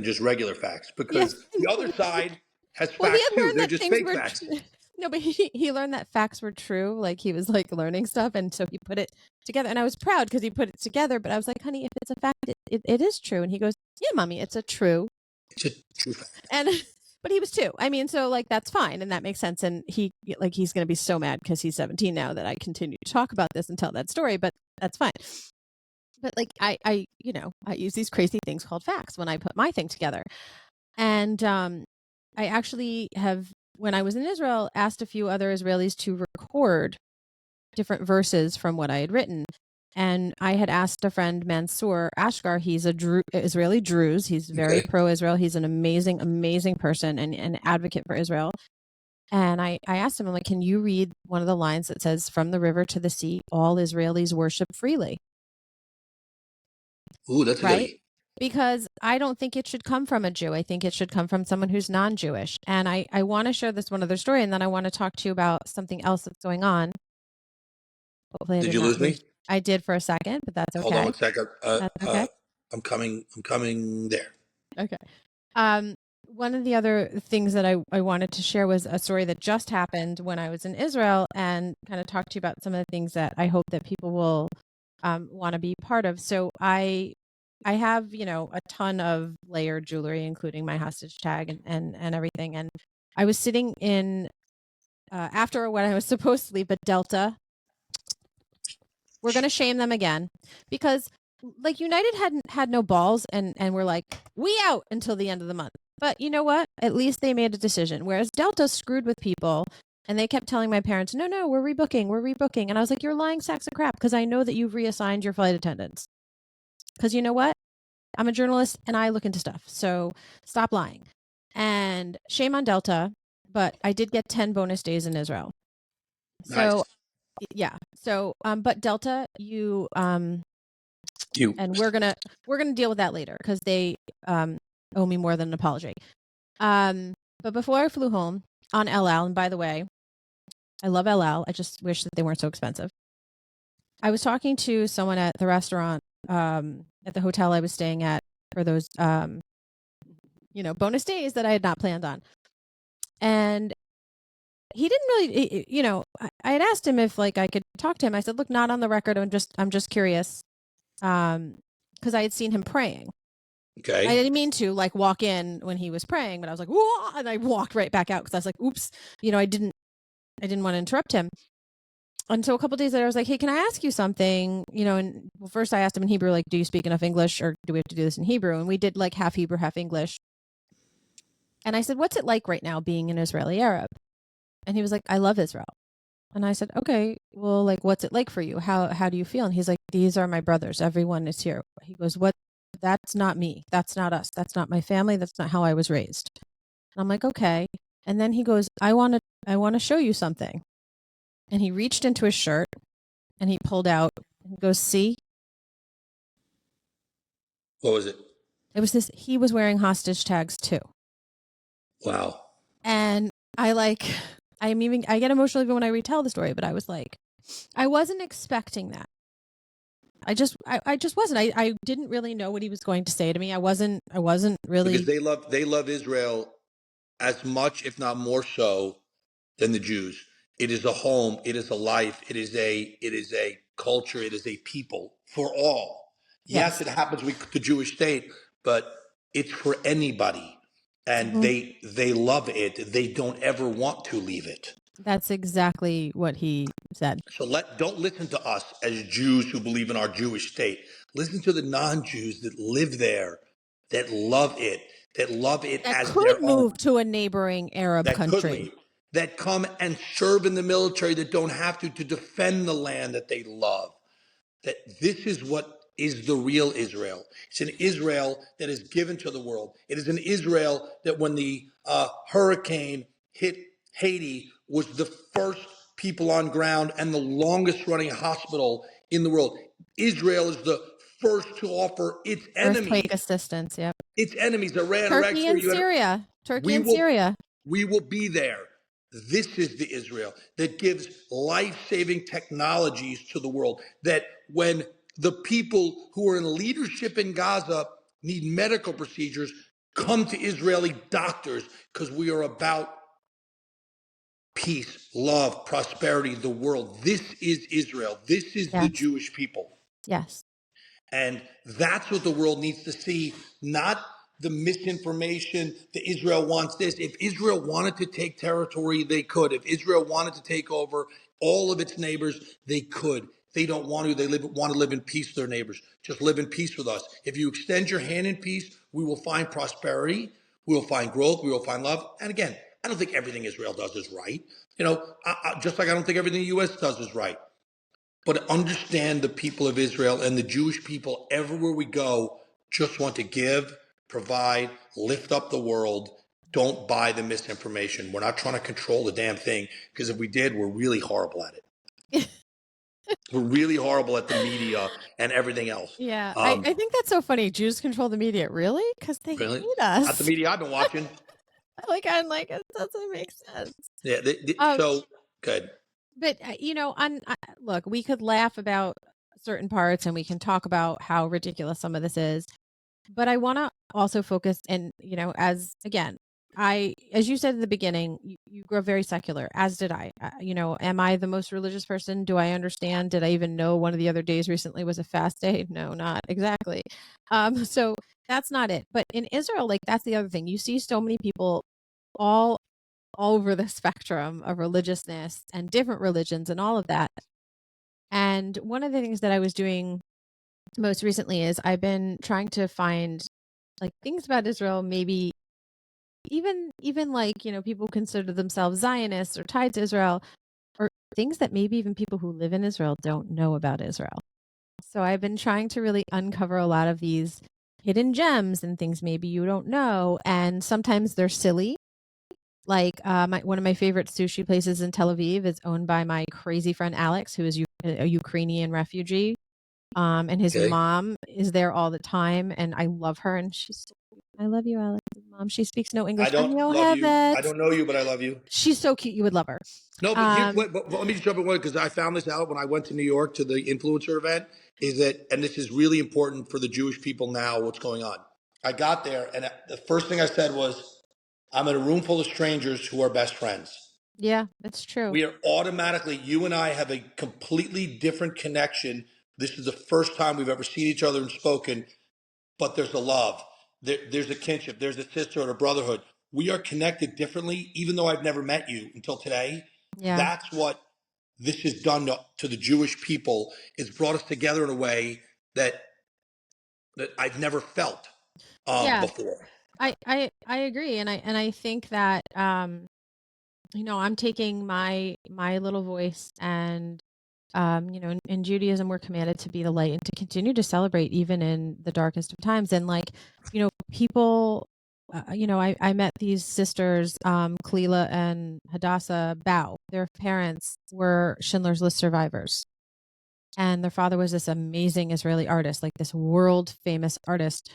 just regular facts because the other side has facts too. They're just fake facts. No, but he learned that facts were true. Like he was like learning stuff. And so he put it together. And I was proud because he put it together. But I was like, honey, if it's a fact, it is true. And he goes, yeah, Mommy, it's a true fact. But he was 2. I mean, so like that's fine. And that makes sense. And he's going to be so mad because he's 17 now that I continue to talk about this and tell that story. But that's fine. But like I use these crazy things called facts when I put my thing together. And I actually have, when I was in Israel, asked a few other Israelis to record different verses from what I had written. And I had asked a friend, Mansour Ashgar, he's a Israeli Druze. He's very pro-Israel. He's an amazing, amazing person and an advocate for Israel. And I asked him, I'm like, can you read one of the lines that says, from the river to the sea, all Israelis worship freely? Ooh, that's right. Because I don't think it should come from a Jew. I think it should come from someone who's non-Jewish. And I want to share this one other story, and then I want to talk to you about something else that's going on. Hopefully did you lose me? I did for a second, but that's okay. Hold on one second. Okay. I'm coming there. Okay. One of the other things that I wanted to share was a story that just happened when I was in Israel, and kind of talk to you about some of the things that I hope that people will want to be part of. So I have, you know, a ton of layered jewelry, including my hostage tag and everything. And I was sitting in, after what I was supposed to leave, but Delta, we're going to shame them again because like United had no balls and we're like, we out until the end of the month. But you know what? At least they made a decision. Whereas Delta screwed with people and they kept telling my parents, no, we're rebooking. And I was like, you're lying sacks of crap because I know that you've reassigned your flight attendants. Because you know what? I'm a journalist and I look into stuff. So stop lying. And shame on Delta, but I did get 10 bonus days in Israel. So nice. Yeah. So but Delta, you and we're gonna deal with that later because they owe me more than an apology. But before I flew home on El Al, and by the way, I love El Al. I just wish that they weren't so expensive. I was talking to someone at the restaurant at the hotel I was staying at for those bonus days that I had not planned on. And he didn't really, I had asked him if like I could talk to him. I said, look, not on the record. I'm just curious. Because I had seen him praying. Okay. I didn't mean to like walk in when he was praying, but I was like, whoa, and I walked right back out because I was like, oops, I didn't want to interrupt him. And so a couple days later, I was like, hey, can I ask you something? And well, first I asked him in Hebrew, like, do you speak enough English or do we have to do this in Hebrew? And we did like half Hebrew, half English. And I said, what's it like right now being an Israeli Arab? And he was like, I love Israel. And I said, okay, well, like, what's it like for you? How do you feel? And he's like, these are my brothers. Everyone is here. He goes, what? That's not me. That's not us. That's not my family. That's not how I was raised. And I'm like, okay. And then he goes, I want to show you something. And he reached into his shirt and he pulled out and he goes, see? What was it? It was this, he was wearing hostage tags too. Wow. And I get emotional even when I retell the story, but I was like, I wasn't expecting that. I just wasn't. I didn't really know what he was going to say to me. I wasn't really, Because they love Israel as much, if not more so, than the Jews. It is a home. It is a life. It is a culture. It is a people for all. Yes, yes. it happens with the Jewish state, but it's for anybody, and they love it. They don't ever want to leave it. That's exactly what he said. So don't listen to us as Jews who believe in our Jewish state. Listen to the non-Jews that live there, that love it That as could their move own, to a neighboring Arab that could country. leave, that come and serve in the military, that don't have to defend the land that they love. That this is what is the real Israel. It's an Israel that is given to the world. It is an Israel that when the hurricane hit Haiti was the first people on ground and the longest running hospital in the world. Israel is the first to offer Earthquake assistance. Yep. its enemies, Iran, Iraq, Turkey and Syria. we will we will be there. This is the Israel that gives life-saving technologies to the world. That when the people who are in leadership in Gaza need medical procedures, come to Israeli doctors, because we are about peace, love, prosperity, the world. This is Israel. This is the Yes. Jewish people. Yes. And that's what the world needs to see, not the misinformation that Israel wants this. If Israel wanted to take territory, they could. If Israel wanted to take over all of its neighbors, they could. They don't want to. They want to live in peace with their neighbors. Just live in peace with us. If you extend your hand in peace, we will find prosperity. We will find growth. We will find love. And again, I don't think everything Israel does is right. Just like I don't think everything the U.S. does is right. But understand the people of Israel and the Jewish people everywhere we go just want to give, provide, lift up the world. Don't buy the misinformation. We're not trying to control the damn thing, because if we did, we're really horrible at it. We're really horrible at the media and everything else. Yeah. I think that's so funny. Jews control the media. Really? Because they Really? hate us. Not the media I've been watching. I'm like, it doesn't make sense. Yeah. So good. But look, we could laugh about certain parts and we can talk about how ridiculous some of this is, but I want to also focus and as you said in the beginning, you grew up very secular, as did I. Am I the most religious person? Do I understand? Did I even know one of the other days recently was a fast day? No, not exactly. So that's not it. But in Israel, like, that's the other thing. You see so many people all over the spectrum of religiousness and different religions and all of that. And one of the things that I was doing most recently is I've been trying to find like things about Israel, maybe even like, people consider themselves Zionists or tied to Israel, or things that maybe even people who live in Israel don't know about Israel. So I've been trying to really uncover a lot of these hidden gems and things maybe you don't know. And sometimes they're silly. Like one of my favorite sushi places in Tel Aviv is owned by my crazy friend Alex, who is a Ukrainian refugee. And his Okay. mom is there all the time, and I love her. And I love you, Alex's mom. She speaks no English. I don't love you. I don't know you, but I love you. She's so cute. You would love her. No, but let me just jump in one, because I found this out when I went to New York to the influencer event, is that, and this is really important for the Jewish people now, what's going on. I got there, and the first thing I said was, I'm in a room full of strangers who are best friends. Yeah, that's true. We are automatically, you and I have a completely different connection. This is the first time we've ever seen each other and spoken, but there's a love. There's a kinship. There's a sisterhood or brotherhood. We are connected differently, even though I've never met you until today. Yeah. this has done to the Jewish people. It's brought us together in a way that I've never felt Yeah, before. I agree, and I think that I'm taking my little voice, and in Judaism, we're commanded to be the light and to continue to celebrate even in the darkest of times. And like, people, I met these sisters, Kalila and Hadassah Bao. Their parents were Schindler's List survivors. And their father was this amazing Israeli artist, like this world famous artist.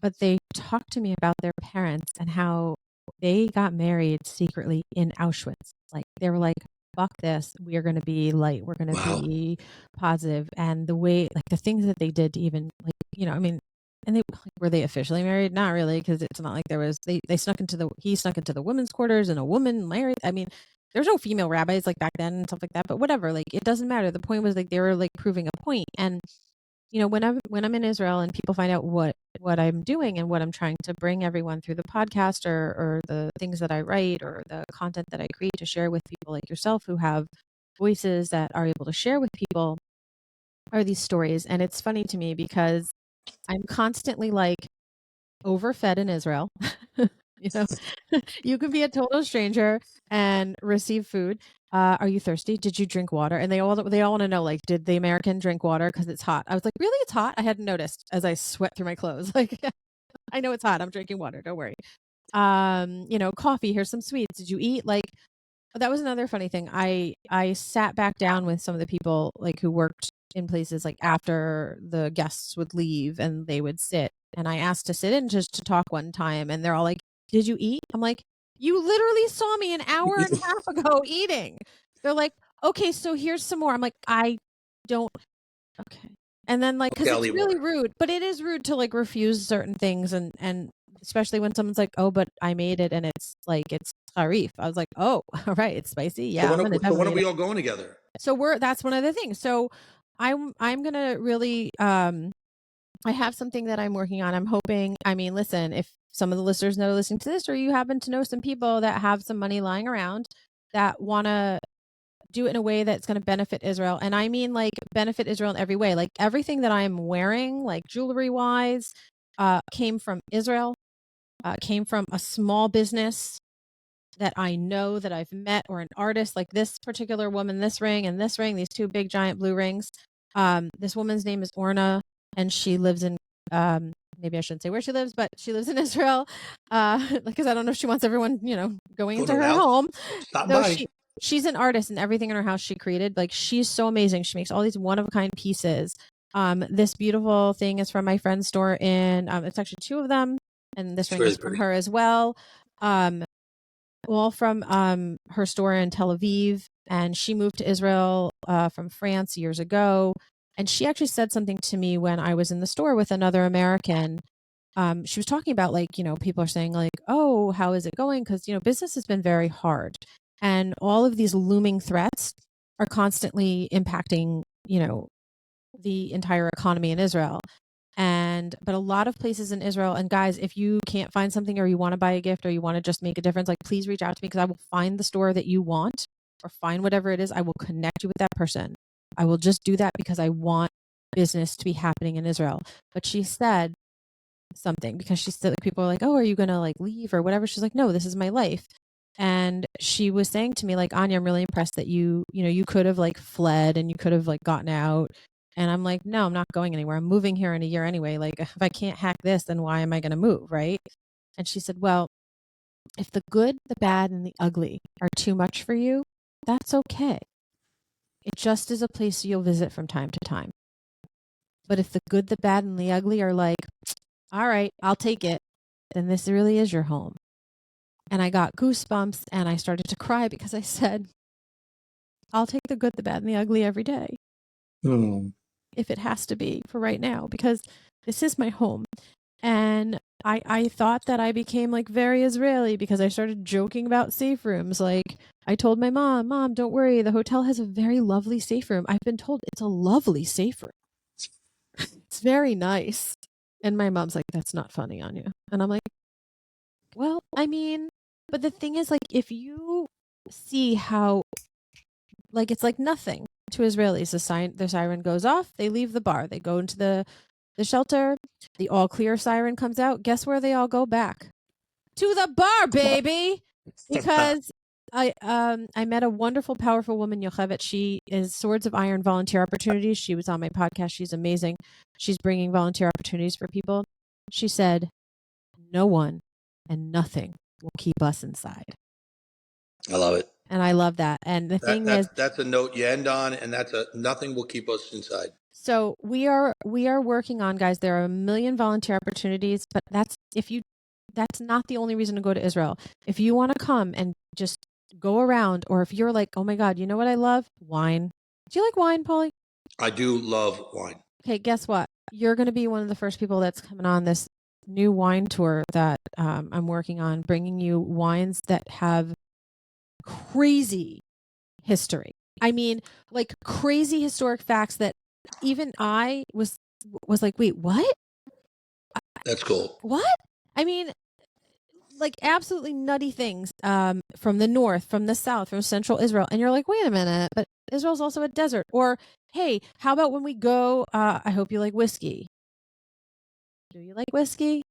But they talked to me about their parents and how they got married secretly in Auschwitz. Like they were like, fuck this, we are going to be light, we're going to Wow. be positive. And the way, like the things that they did to even, like, I mean, and they were they officially married? Not really, because it's not like there was, they snuck into he snuck into the women's quarters and a woman married. I mean, there's no female rabbis like back then and stuff like that, but whatever, like it doesn't matter. The point was like they were like proving a point. And when I'm in Israel and people find out what I'm doing and what I'm trying to bring everyone through the podcast or the things that I write or the content that I create to share with people like yourself who have voices that are able to share with people, are these stories. And it's funny to me because I'm constantly like overfed in Israel. you know, you could be a total stranger and receive food. Are you thirsty? Did you drink water? And they all want to know, like, did the American drink water because it's hot? I was like, really, it's hot? I hadn't noticed as I sweat through my clothes. Like, I know it's hot. I'm drinking water. Don't worry. Coffee. Here's some sweets. Did you eat? Like, that was another funny thing. I sat back down with some of the people like who worked in places like after the guests would leave and they would sit, and I asked to sit in just to talk one time, and they're all like, "Did you eat?" I'm like, "You literally saw me an hour and a half ago eating." They're like, "Okay, so here's some more." I'm like, "I don't." Okay. And then like, because Okay, I'll it's eat really water. rude, but it is rude to like refuse certain things, and especially when someone's like, "Oh, but I made it and it's like it's harif." I was like, "Oh, all right, it's spicy. So Yeah, I'm gonna when definitely are eat we it." all going together? So that's one of the things. So I'm gonna really I have something that I'm working on. I'm hoping. I mean, listen, if some of the listeners know listening to this, or you happen to know some people that have some money lying around that want to do it in a way that's going to benefit Israel. And I mean like benefit Israel in every way. Like everything that I'm wearing, like jewelry wise, came from Israel, came from a small business that I know that I've met, or an artist like this particular woman, this ring and this ring, these two big giant blue rings. This woman's name is Orna, and she lives in, maybe I shouldn't say where she lives, but she lives in Israel. Because I don't know if she wants everyone, going Going into to the her house? home. Stop Though by. she's an artist, and everything in her house she created. Like she's so amazing. She makes all these one of a kind pieces. This beautiful thing is from my friend's store in, it's actually two of them, and this It's ring really is from pretty. her as well. Um, all from her store in Tel Aviv, and she moved to Israel from France years ago. And she actually said something to me when I was in the store with another American. She was talking about like, people are saying like, "Oh, how is it going?" Because business has been very hard, and all of these looming threats are constantly impacting the entire economy in Israel. But a lot of places in Israel, and guys, if you can't find something or you want to buy a gift or you want to just make a difference, like please reach out to me because I will find the store that you want or find whatever it is. I will connect you with that person. I will just do that because I want business to be happening in Israel. But she said something because she said like people are like, "Oh, are you gonna like leave or whatever?" She's like, "No, this is my life." And she was saying to me like, "Anya, I'm really impressed that you could have like fled and you could have like gotten out." And I'm like, "No, I'm not going anywhere. I'm moving here in a year anyway. Like if I can't hack this, then why am I going to move, right?" And she said, "Well, if the good, the bad, and the ugly are too much for you, that's okay. It just is a place you'll visit from time to time. But if the good, the bad, and the ugly are like, all right, I'll take it, then this really is your home." And I got goosebumps and I started to cry because I said, "I'll take the good, the bad, and the ugly every day Hmm. if it has to be for right now, because this is my home." And I thought that I became like very Israeli because I started joking about safe rooms. Like I told my mom, don't worry, the hotel has a very lovely safe room. I've been told it's a lovely safe room. It's very nice. And my mom's like, "That's not funny, Anya." And I'm like, well, I mean, but the thing is, like, if you see how like it's like nothing to Israelis. The siren goes off, they leave the bar, they go into the shelter, the all clear siren comes out. Guess where they all go back? To the bar, baby. Because I met a wonderful, powerful woman, Yocheved. She is Swords of Iron Volunteer Opportunities. She was on my podcast. She's amazing. She's bringing volunteer opportunities for people. She said, no one and nothing will keep us inside. I love it. And I love that. And the thing is, that's a note you end on, and that's a nothing will keep us inside. so we are working on, guys. There are a million volunteer opportunities, but that's not the only reason to go to Israel. If you want to come and just go around, or if you're like, oh my God, you know what I love? Wine. Do you like wine, Paulie? I do love wine. Okay, guess what? You're going to be one of the first people that's coming on this new wine tour that I'm working on, bringing you wines that have crazy history. I mean, like crazy historic facts that even I was like, wait, what? That's cool. What? I mean, like absolutely nutty things from the north, from the south, from central Israel. And you're like, wait a minute, but Israel's also a desert. Or, hey, how about when we go, I hope you like whiskey. Do you like whiskey?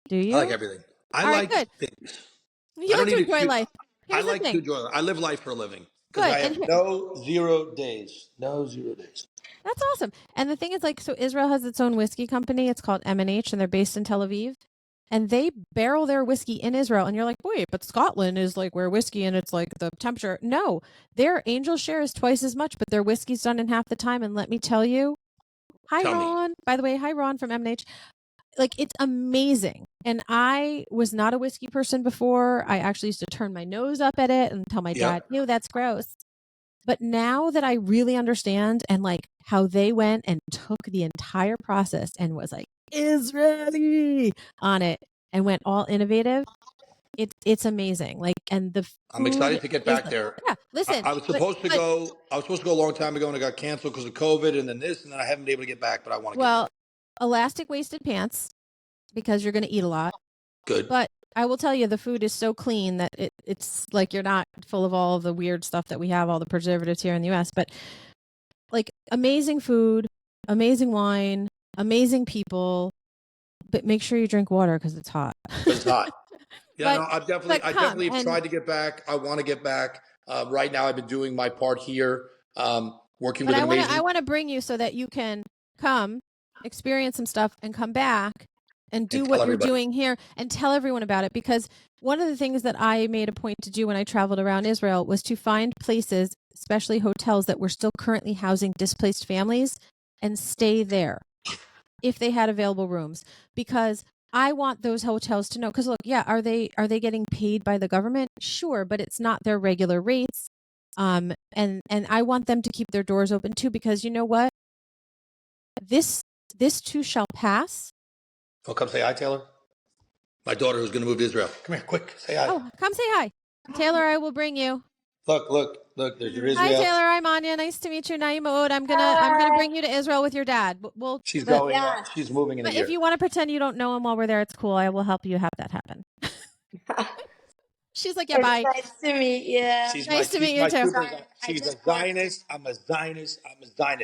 Do you? I like everything. I All right, like good. things. You I like don't to need enjoy life. I Here's the like to thing. enjoy life. I live life for a living because Good. I have no 0 days. No 0 days. That's awesome. And the thing is, like, so Israel has its own whiskey company. It's called M&H, and they're based in Tel Aviv. And they barrel their whiskey in Israel. And you're like, wait, but Scotland is like where whiskey and it's like the temperature. No, their angel share is twice as much, but their whiskey's done in half the time. And let me tell you, hi, Ron. By the way, hi, Ron from M&H. Like, it's amazing. And I was not a whiskey person before. I actually used to turn my nose up at it and tell my dad, ew, that's gross. But now that I really understand and like how they went and took the entire process and was like, Israeli on it and went all innovative, it's amazing. Like, and the food, I'm excited to get back there. Yeah, listen. I was supposed to go. I was supposed to go a long time ago, and it got canceled because of COVID, and then this, and then I haven't been able to get back. But I want to. Well, elastic waisted pants because you're going to eat a lot. Good. But I will tell you, the food is so clean that it's like you're not full of all the weird stuff that we have, all the preservatives here in the U.S. But like amazing food, amazing wine, amazing people. But make sure you drink water because it's hot. It's hot. Yeah, no, I definitely and, tried to get back. I want to get back. Right now, I've been doing my part here, working with amazing. I want to bring you so that you can come, experience some stuff, and come back and do what you're doing here and tell everyone about it. Because one of the things that I made a point to do when I traveled around Israel was to find places, especially hotels, that were still currently housing displaced families and stay there if they had available rooms. Because I want those hotels to know, because look, yeah, are they getting paid by the government? Sure, but it's not their regular rates. And I want them to keep their doors open too, because you know what? This too shall pass. Oh, come say hi, Taylor. My daughter who's going to move to Israel. Come here, quick, say hi. Oh, come say hi. Taylor, I will bring you. Look, there's your Israel. Hi, Taylor. I'm Anya. Nice to meet you. Naimod. I'm gonna bring you to Israel with your dad. She's going. She's moving in a year. If you want to pretend you don't know him while we're there, it's cool. I will help you have that happen. She's like, yeah, bye. Nice to meet you. Nice to meet you too. She's a Zionist. I'm a Zionist.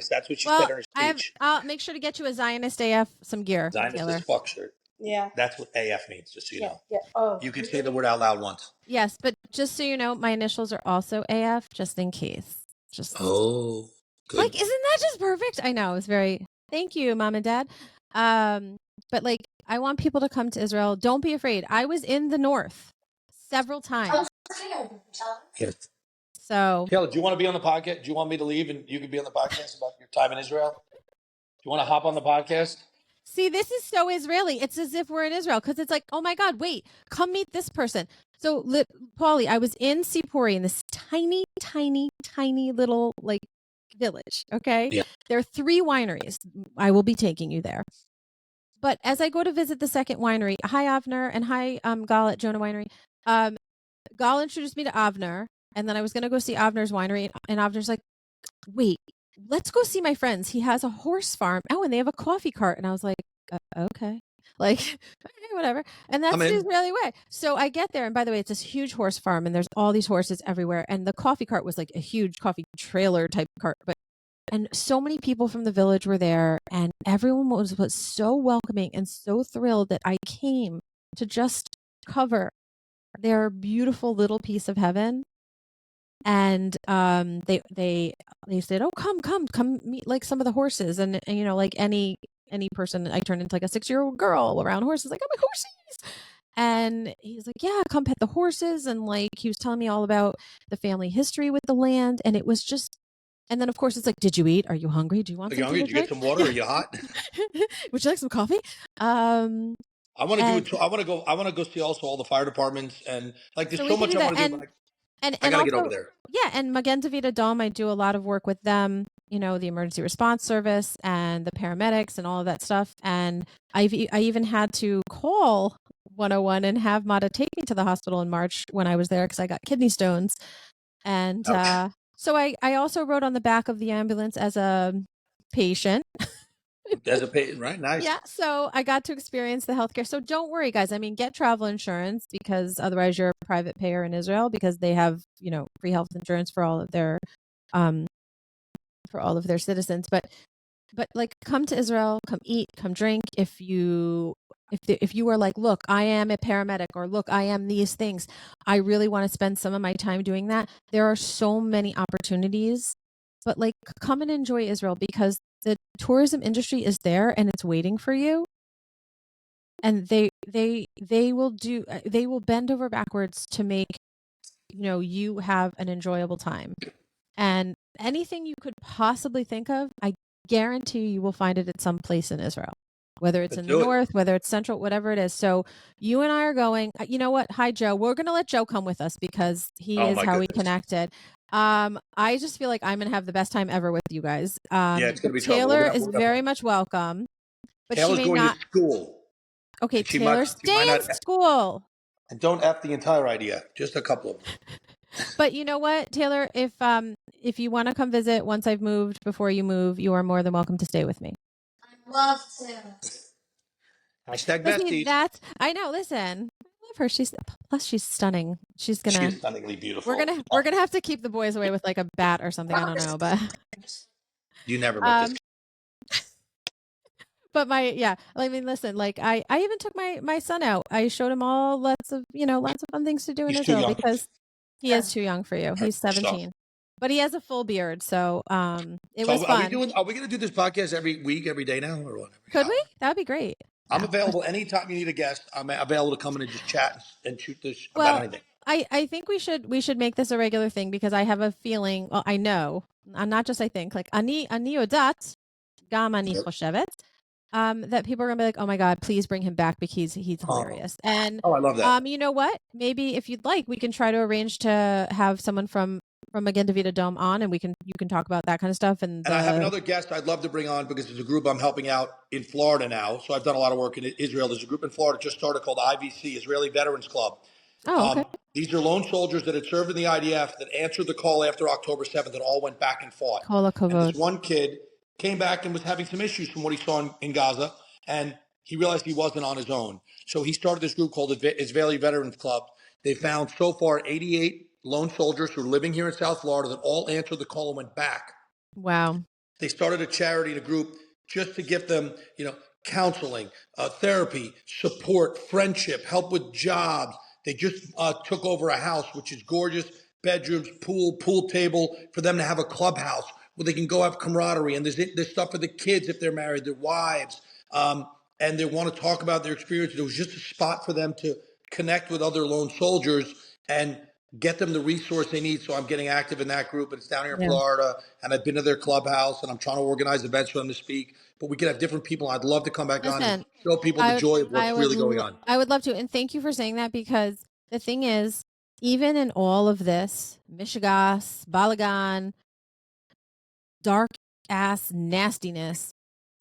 That's what she said in her speech. I'll make sure to get you a ZionistAF some gear. Zionist as fuck shirt. Yeah. That's what AF means, just so you know. Yeah. Oh. You can say the word out loud once. Yes, but just so you know, my initials are also AF, just in case. Good. Like, isn't that just perfect? I know. It's very, thank you, Mom and Dad. But like, I want people to come to Israel. Don't be afraid. I was in the north several times. Yes. So, Taylor, do you want to be on the podcast? Do you want me to leave and you can be on the podcast about your time in Israel? Do you want to hop on the podcast? see, this is so Israeli. It's as if we're in Israel because it's like, oh my God, wait, come meet this person. So, Paulie, I was in Sipori in this tiny, tiny, tiny little like village. Okay. Yeah. There are 3 wineries. I will be taking you there. But as I go to visit the second winery, hi, Avner, and hi, Gal at Jonah Winery. Gal introduced me to Avner, and then I was going to go see Avner's winery, and Avner's like, wait, let's go see my friends. He has a horse farm. Oh, and they have a coffee cart. And I was like, okay. Like, okay, whatever. And I'm that's the in. Israeli way. So I get there, and by the way, it's this huge horse farm, and there's all these horses everywhere. And the coffee cart was like a huge coffee trailer type cart, but and so many people from the village were there, and everyone was so welcoming and so thrilled that I came to just cover their beautiful little piece of heaven. And they said, "Oh, come meet like some of the horses." And you know, like any person, I turned into like a 6-year-old girl around horses, like, "Oh, my horses!" And he's like, "Yeah, come pet the horses." And like he was telling me all about the family history with the land, and it was just. And then of course it's like, "Did you eat? Are you hungry? Do you want Are you something hungry? to Did you get drink? some water? Are you hot? Would you like some coffee?" Um, I want to do and it. I want to go. I want to go see also all the fire departments and like. There's so we so can much do I that. want to do, but I And got to get over also, there. yeah, and Magen David Adom, I do a lot of work with them, you know, the emergency response service and the paramedics and all of that stuff. And I even had to call 101 and have Mata take me to the hospital in March when I was there because I got kidney stones. And Ouch. so I also rode on the back of the ambulance as a patient. As a patient, right? Nice. Yeah, so I got to experience the healthcare. So don't worry, guys. I mean, get travel insurance because otherwise you're a private payer in Israel because they have, you know, free health insurance um for all of their citizens. But like, come to Israel, come eat, come drink. If you are like, look, I am a paramedic, or look, I am these things, I really want to spend some of my time doing that. There are so many opportunities, but like, come and enjoy Israel because the tourism industry is there and it's waiting for you. And they will bend over backwards to make, you know, you have an enjoyable time. And anything you could possibly think of, I guarantee you will find it at some place in Israel, whether it's Let's in the do it. north, whether it's central, whatever it is. So you and I are going. You know what? Hi, Joe. We're going to let Joe come with us because he Oh is my how we goodness. connected. I just feel like I'm going to have the best time ever with you guys. Yeah, it's But gonna be trouble. Taylor is We're gonna have very fun. much welcome, but she Taylor's may going to not. school, Okay, and Taylor, she stay might in not. school. And don't f the entire idea. Just a couple of them. But you know what, Taylor, if you want to come visit once I've moved before you move, you are more than welcome to stay with me. Love to. Hashtag But see, besties. that's I know. Listen, I love her. She's stunning. She is stunningly beautiful. We're gonna have to keep the boys away with like a bat or something. I don't know, but You never met this. um, but my yeah. I mean, listen, like I even took my son out. I showed him all lots of fun things to do in He's too Israel young. because he is too young for you. All right, He's so, 17, but he has a full beard, so it so was are we fun. doing? Are we going to do this podcast every week, every day now, or what? Every Could hour? we? That would be great. I'm Yeah. available anytime you need a guest. I'm available to come in and just chat and shoot this about Well, anything. I think we should make this a regular thing because I have a feeling. Well, I know, not just I think. Like ani odat, gam ani Yep. choshevet. That people are gonna be like, oh my god, please bring him back because he's Oh, hilarious. And oh, I love that. you know what? Maybe if you'd like, we can try to arrange to have someone from Again Davida Dome on, and you can talk about that kind of stuff. And And I have the another guest I'd love to bring on because there's a group I'm helping out in Florida now. So I've done a lot of work in Israel. There's a group in Florida just started called IVC, Israeli Veterans Club. oh, okay, These are lone soldiers that had served in the IDF that answered the call after October 7th and all went back and fought. kola And this kovod. one kid came back and was having some issues from what he saw in Gaza. And he realized he wasn't on his own. So he started this group called the Israeli Veterans Club. They found so far 88 lone soldiers who are living here in South Florida that all answered the call and went back. Wow, They started a charity and a group just to give them, counseling, therapy, support, friendship, help with jobs. They just took over a house, which is gorgeous, bedrooms, pool table for them to have a clubhouse where they can go have camaraderie. And there's stuff for the kids if they're married, their wives, and they want to talk about their experience. It was just a spot for them to connect with other lone soldiers and get them the resource they need. So I'm getting active in that group, and it's down here in yeah. Florida. And I've been to their clubhouse, and I'm trying to organize events for them to speak. But we could have different people. I'd love to come back on and Listen, show people the joy of what's really going on. I would love to, and thank you for saying that because the thing is, even in all of this mishigas, balagan, dark ass nastiness,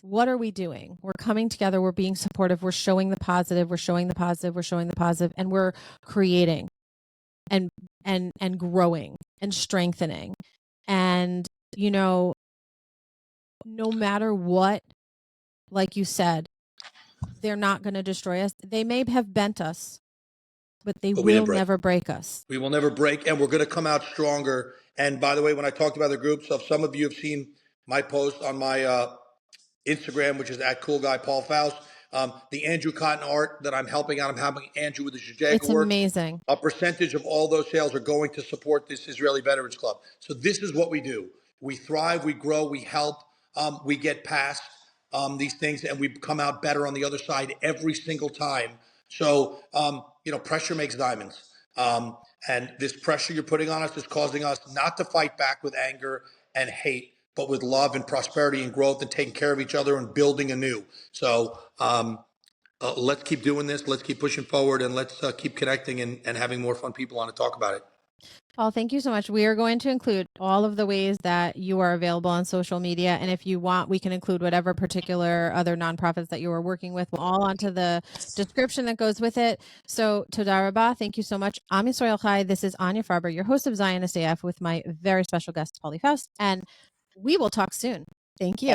what are we doing? We're coming together. We're being supportive. We're showing the positive. We're showing the positive. We're showing the positive, and we're creating and and growing and strengthening. And you know, no matter what, like you said, they're not going to destroy us. They may have bent us, but they But we will didn't break. never break us. We will never break, and we're going to come out stronger. And by the way, when I talked about the group, so if some of you have seen my post on my Instagram, which is at Cool Guy Paul Faust, the Andrew Cotton art that I'm helping out, I'm helping Andrew with the Jajaga It's work. amazing. A percentage of all those sales are going to support this Israeli Veterans Club. So this is what we do. We thrive, we grow, we help, we get past these things, and we come out better on the other side every single time. So, pressure makes diamonds. And this pressure you're putting on us is causing us not to fight back with anger and hate, but with love and prosperity and growth and taking care of each other and building anew. So let's keep doing this. Let's keep pushing forward, and let's keep connecting and having more fun people on to talk about it. Paul, thank you so much. We are going to include all of the ways that you are available on social media. And if you want, we can include whatever particular other nonprofits that you are working with all onto the description that goes with it. So, Toda Rabah, thank you so much. I'm Yisrael Chai. This is Anya Farber, your host of ZionistAF, with my very special guest, Paul Faust. And we will talk soon. Thank you.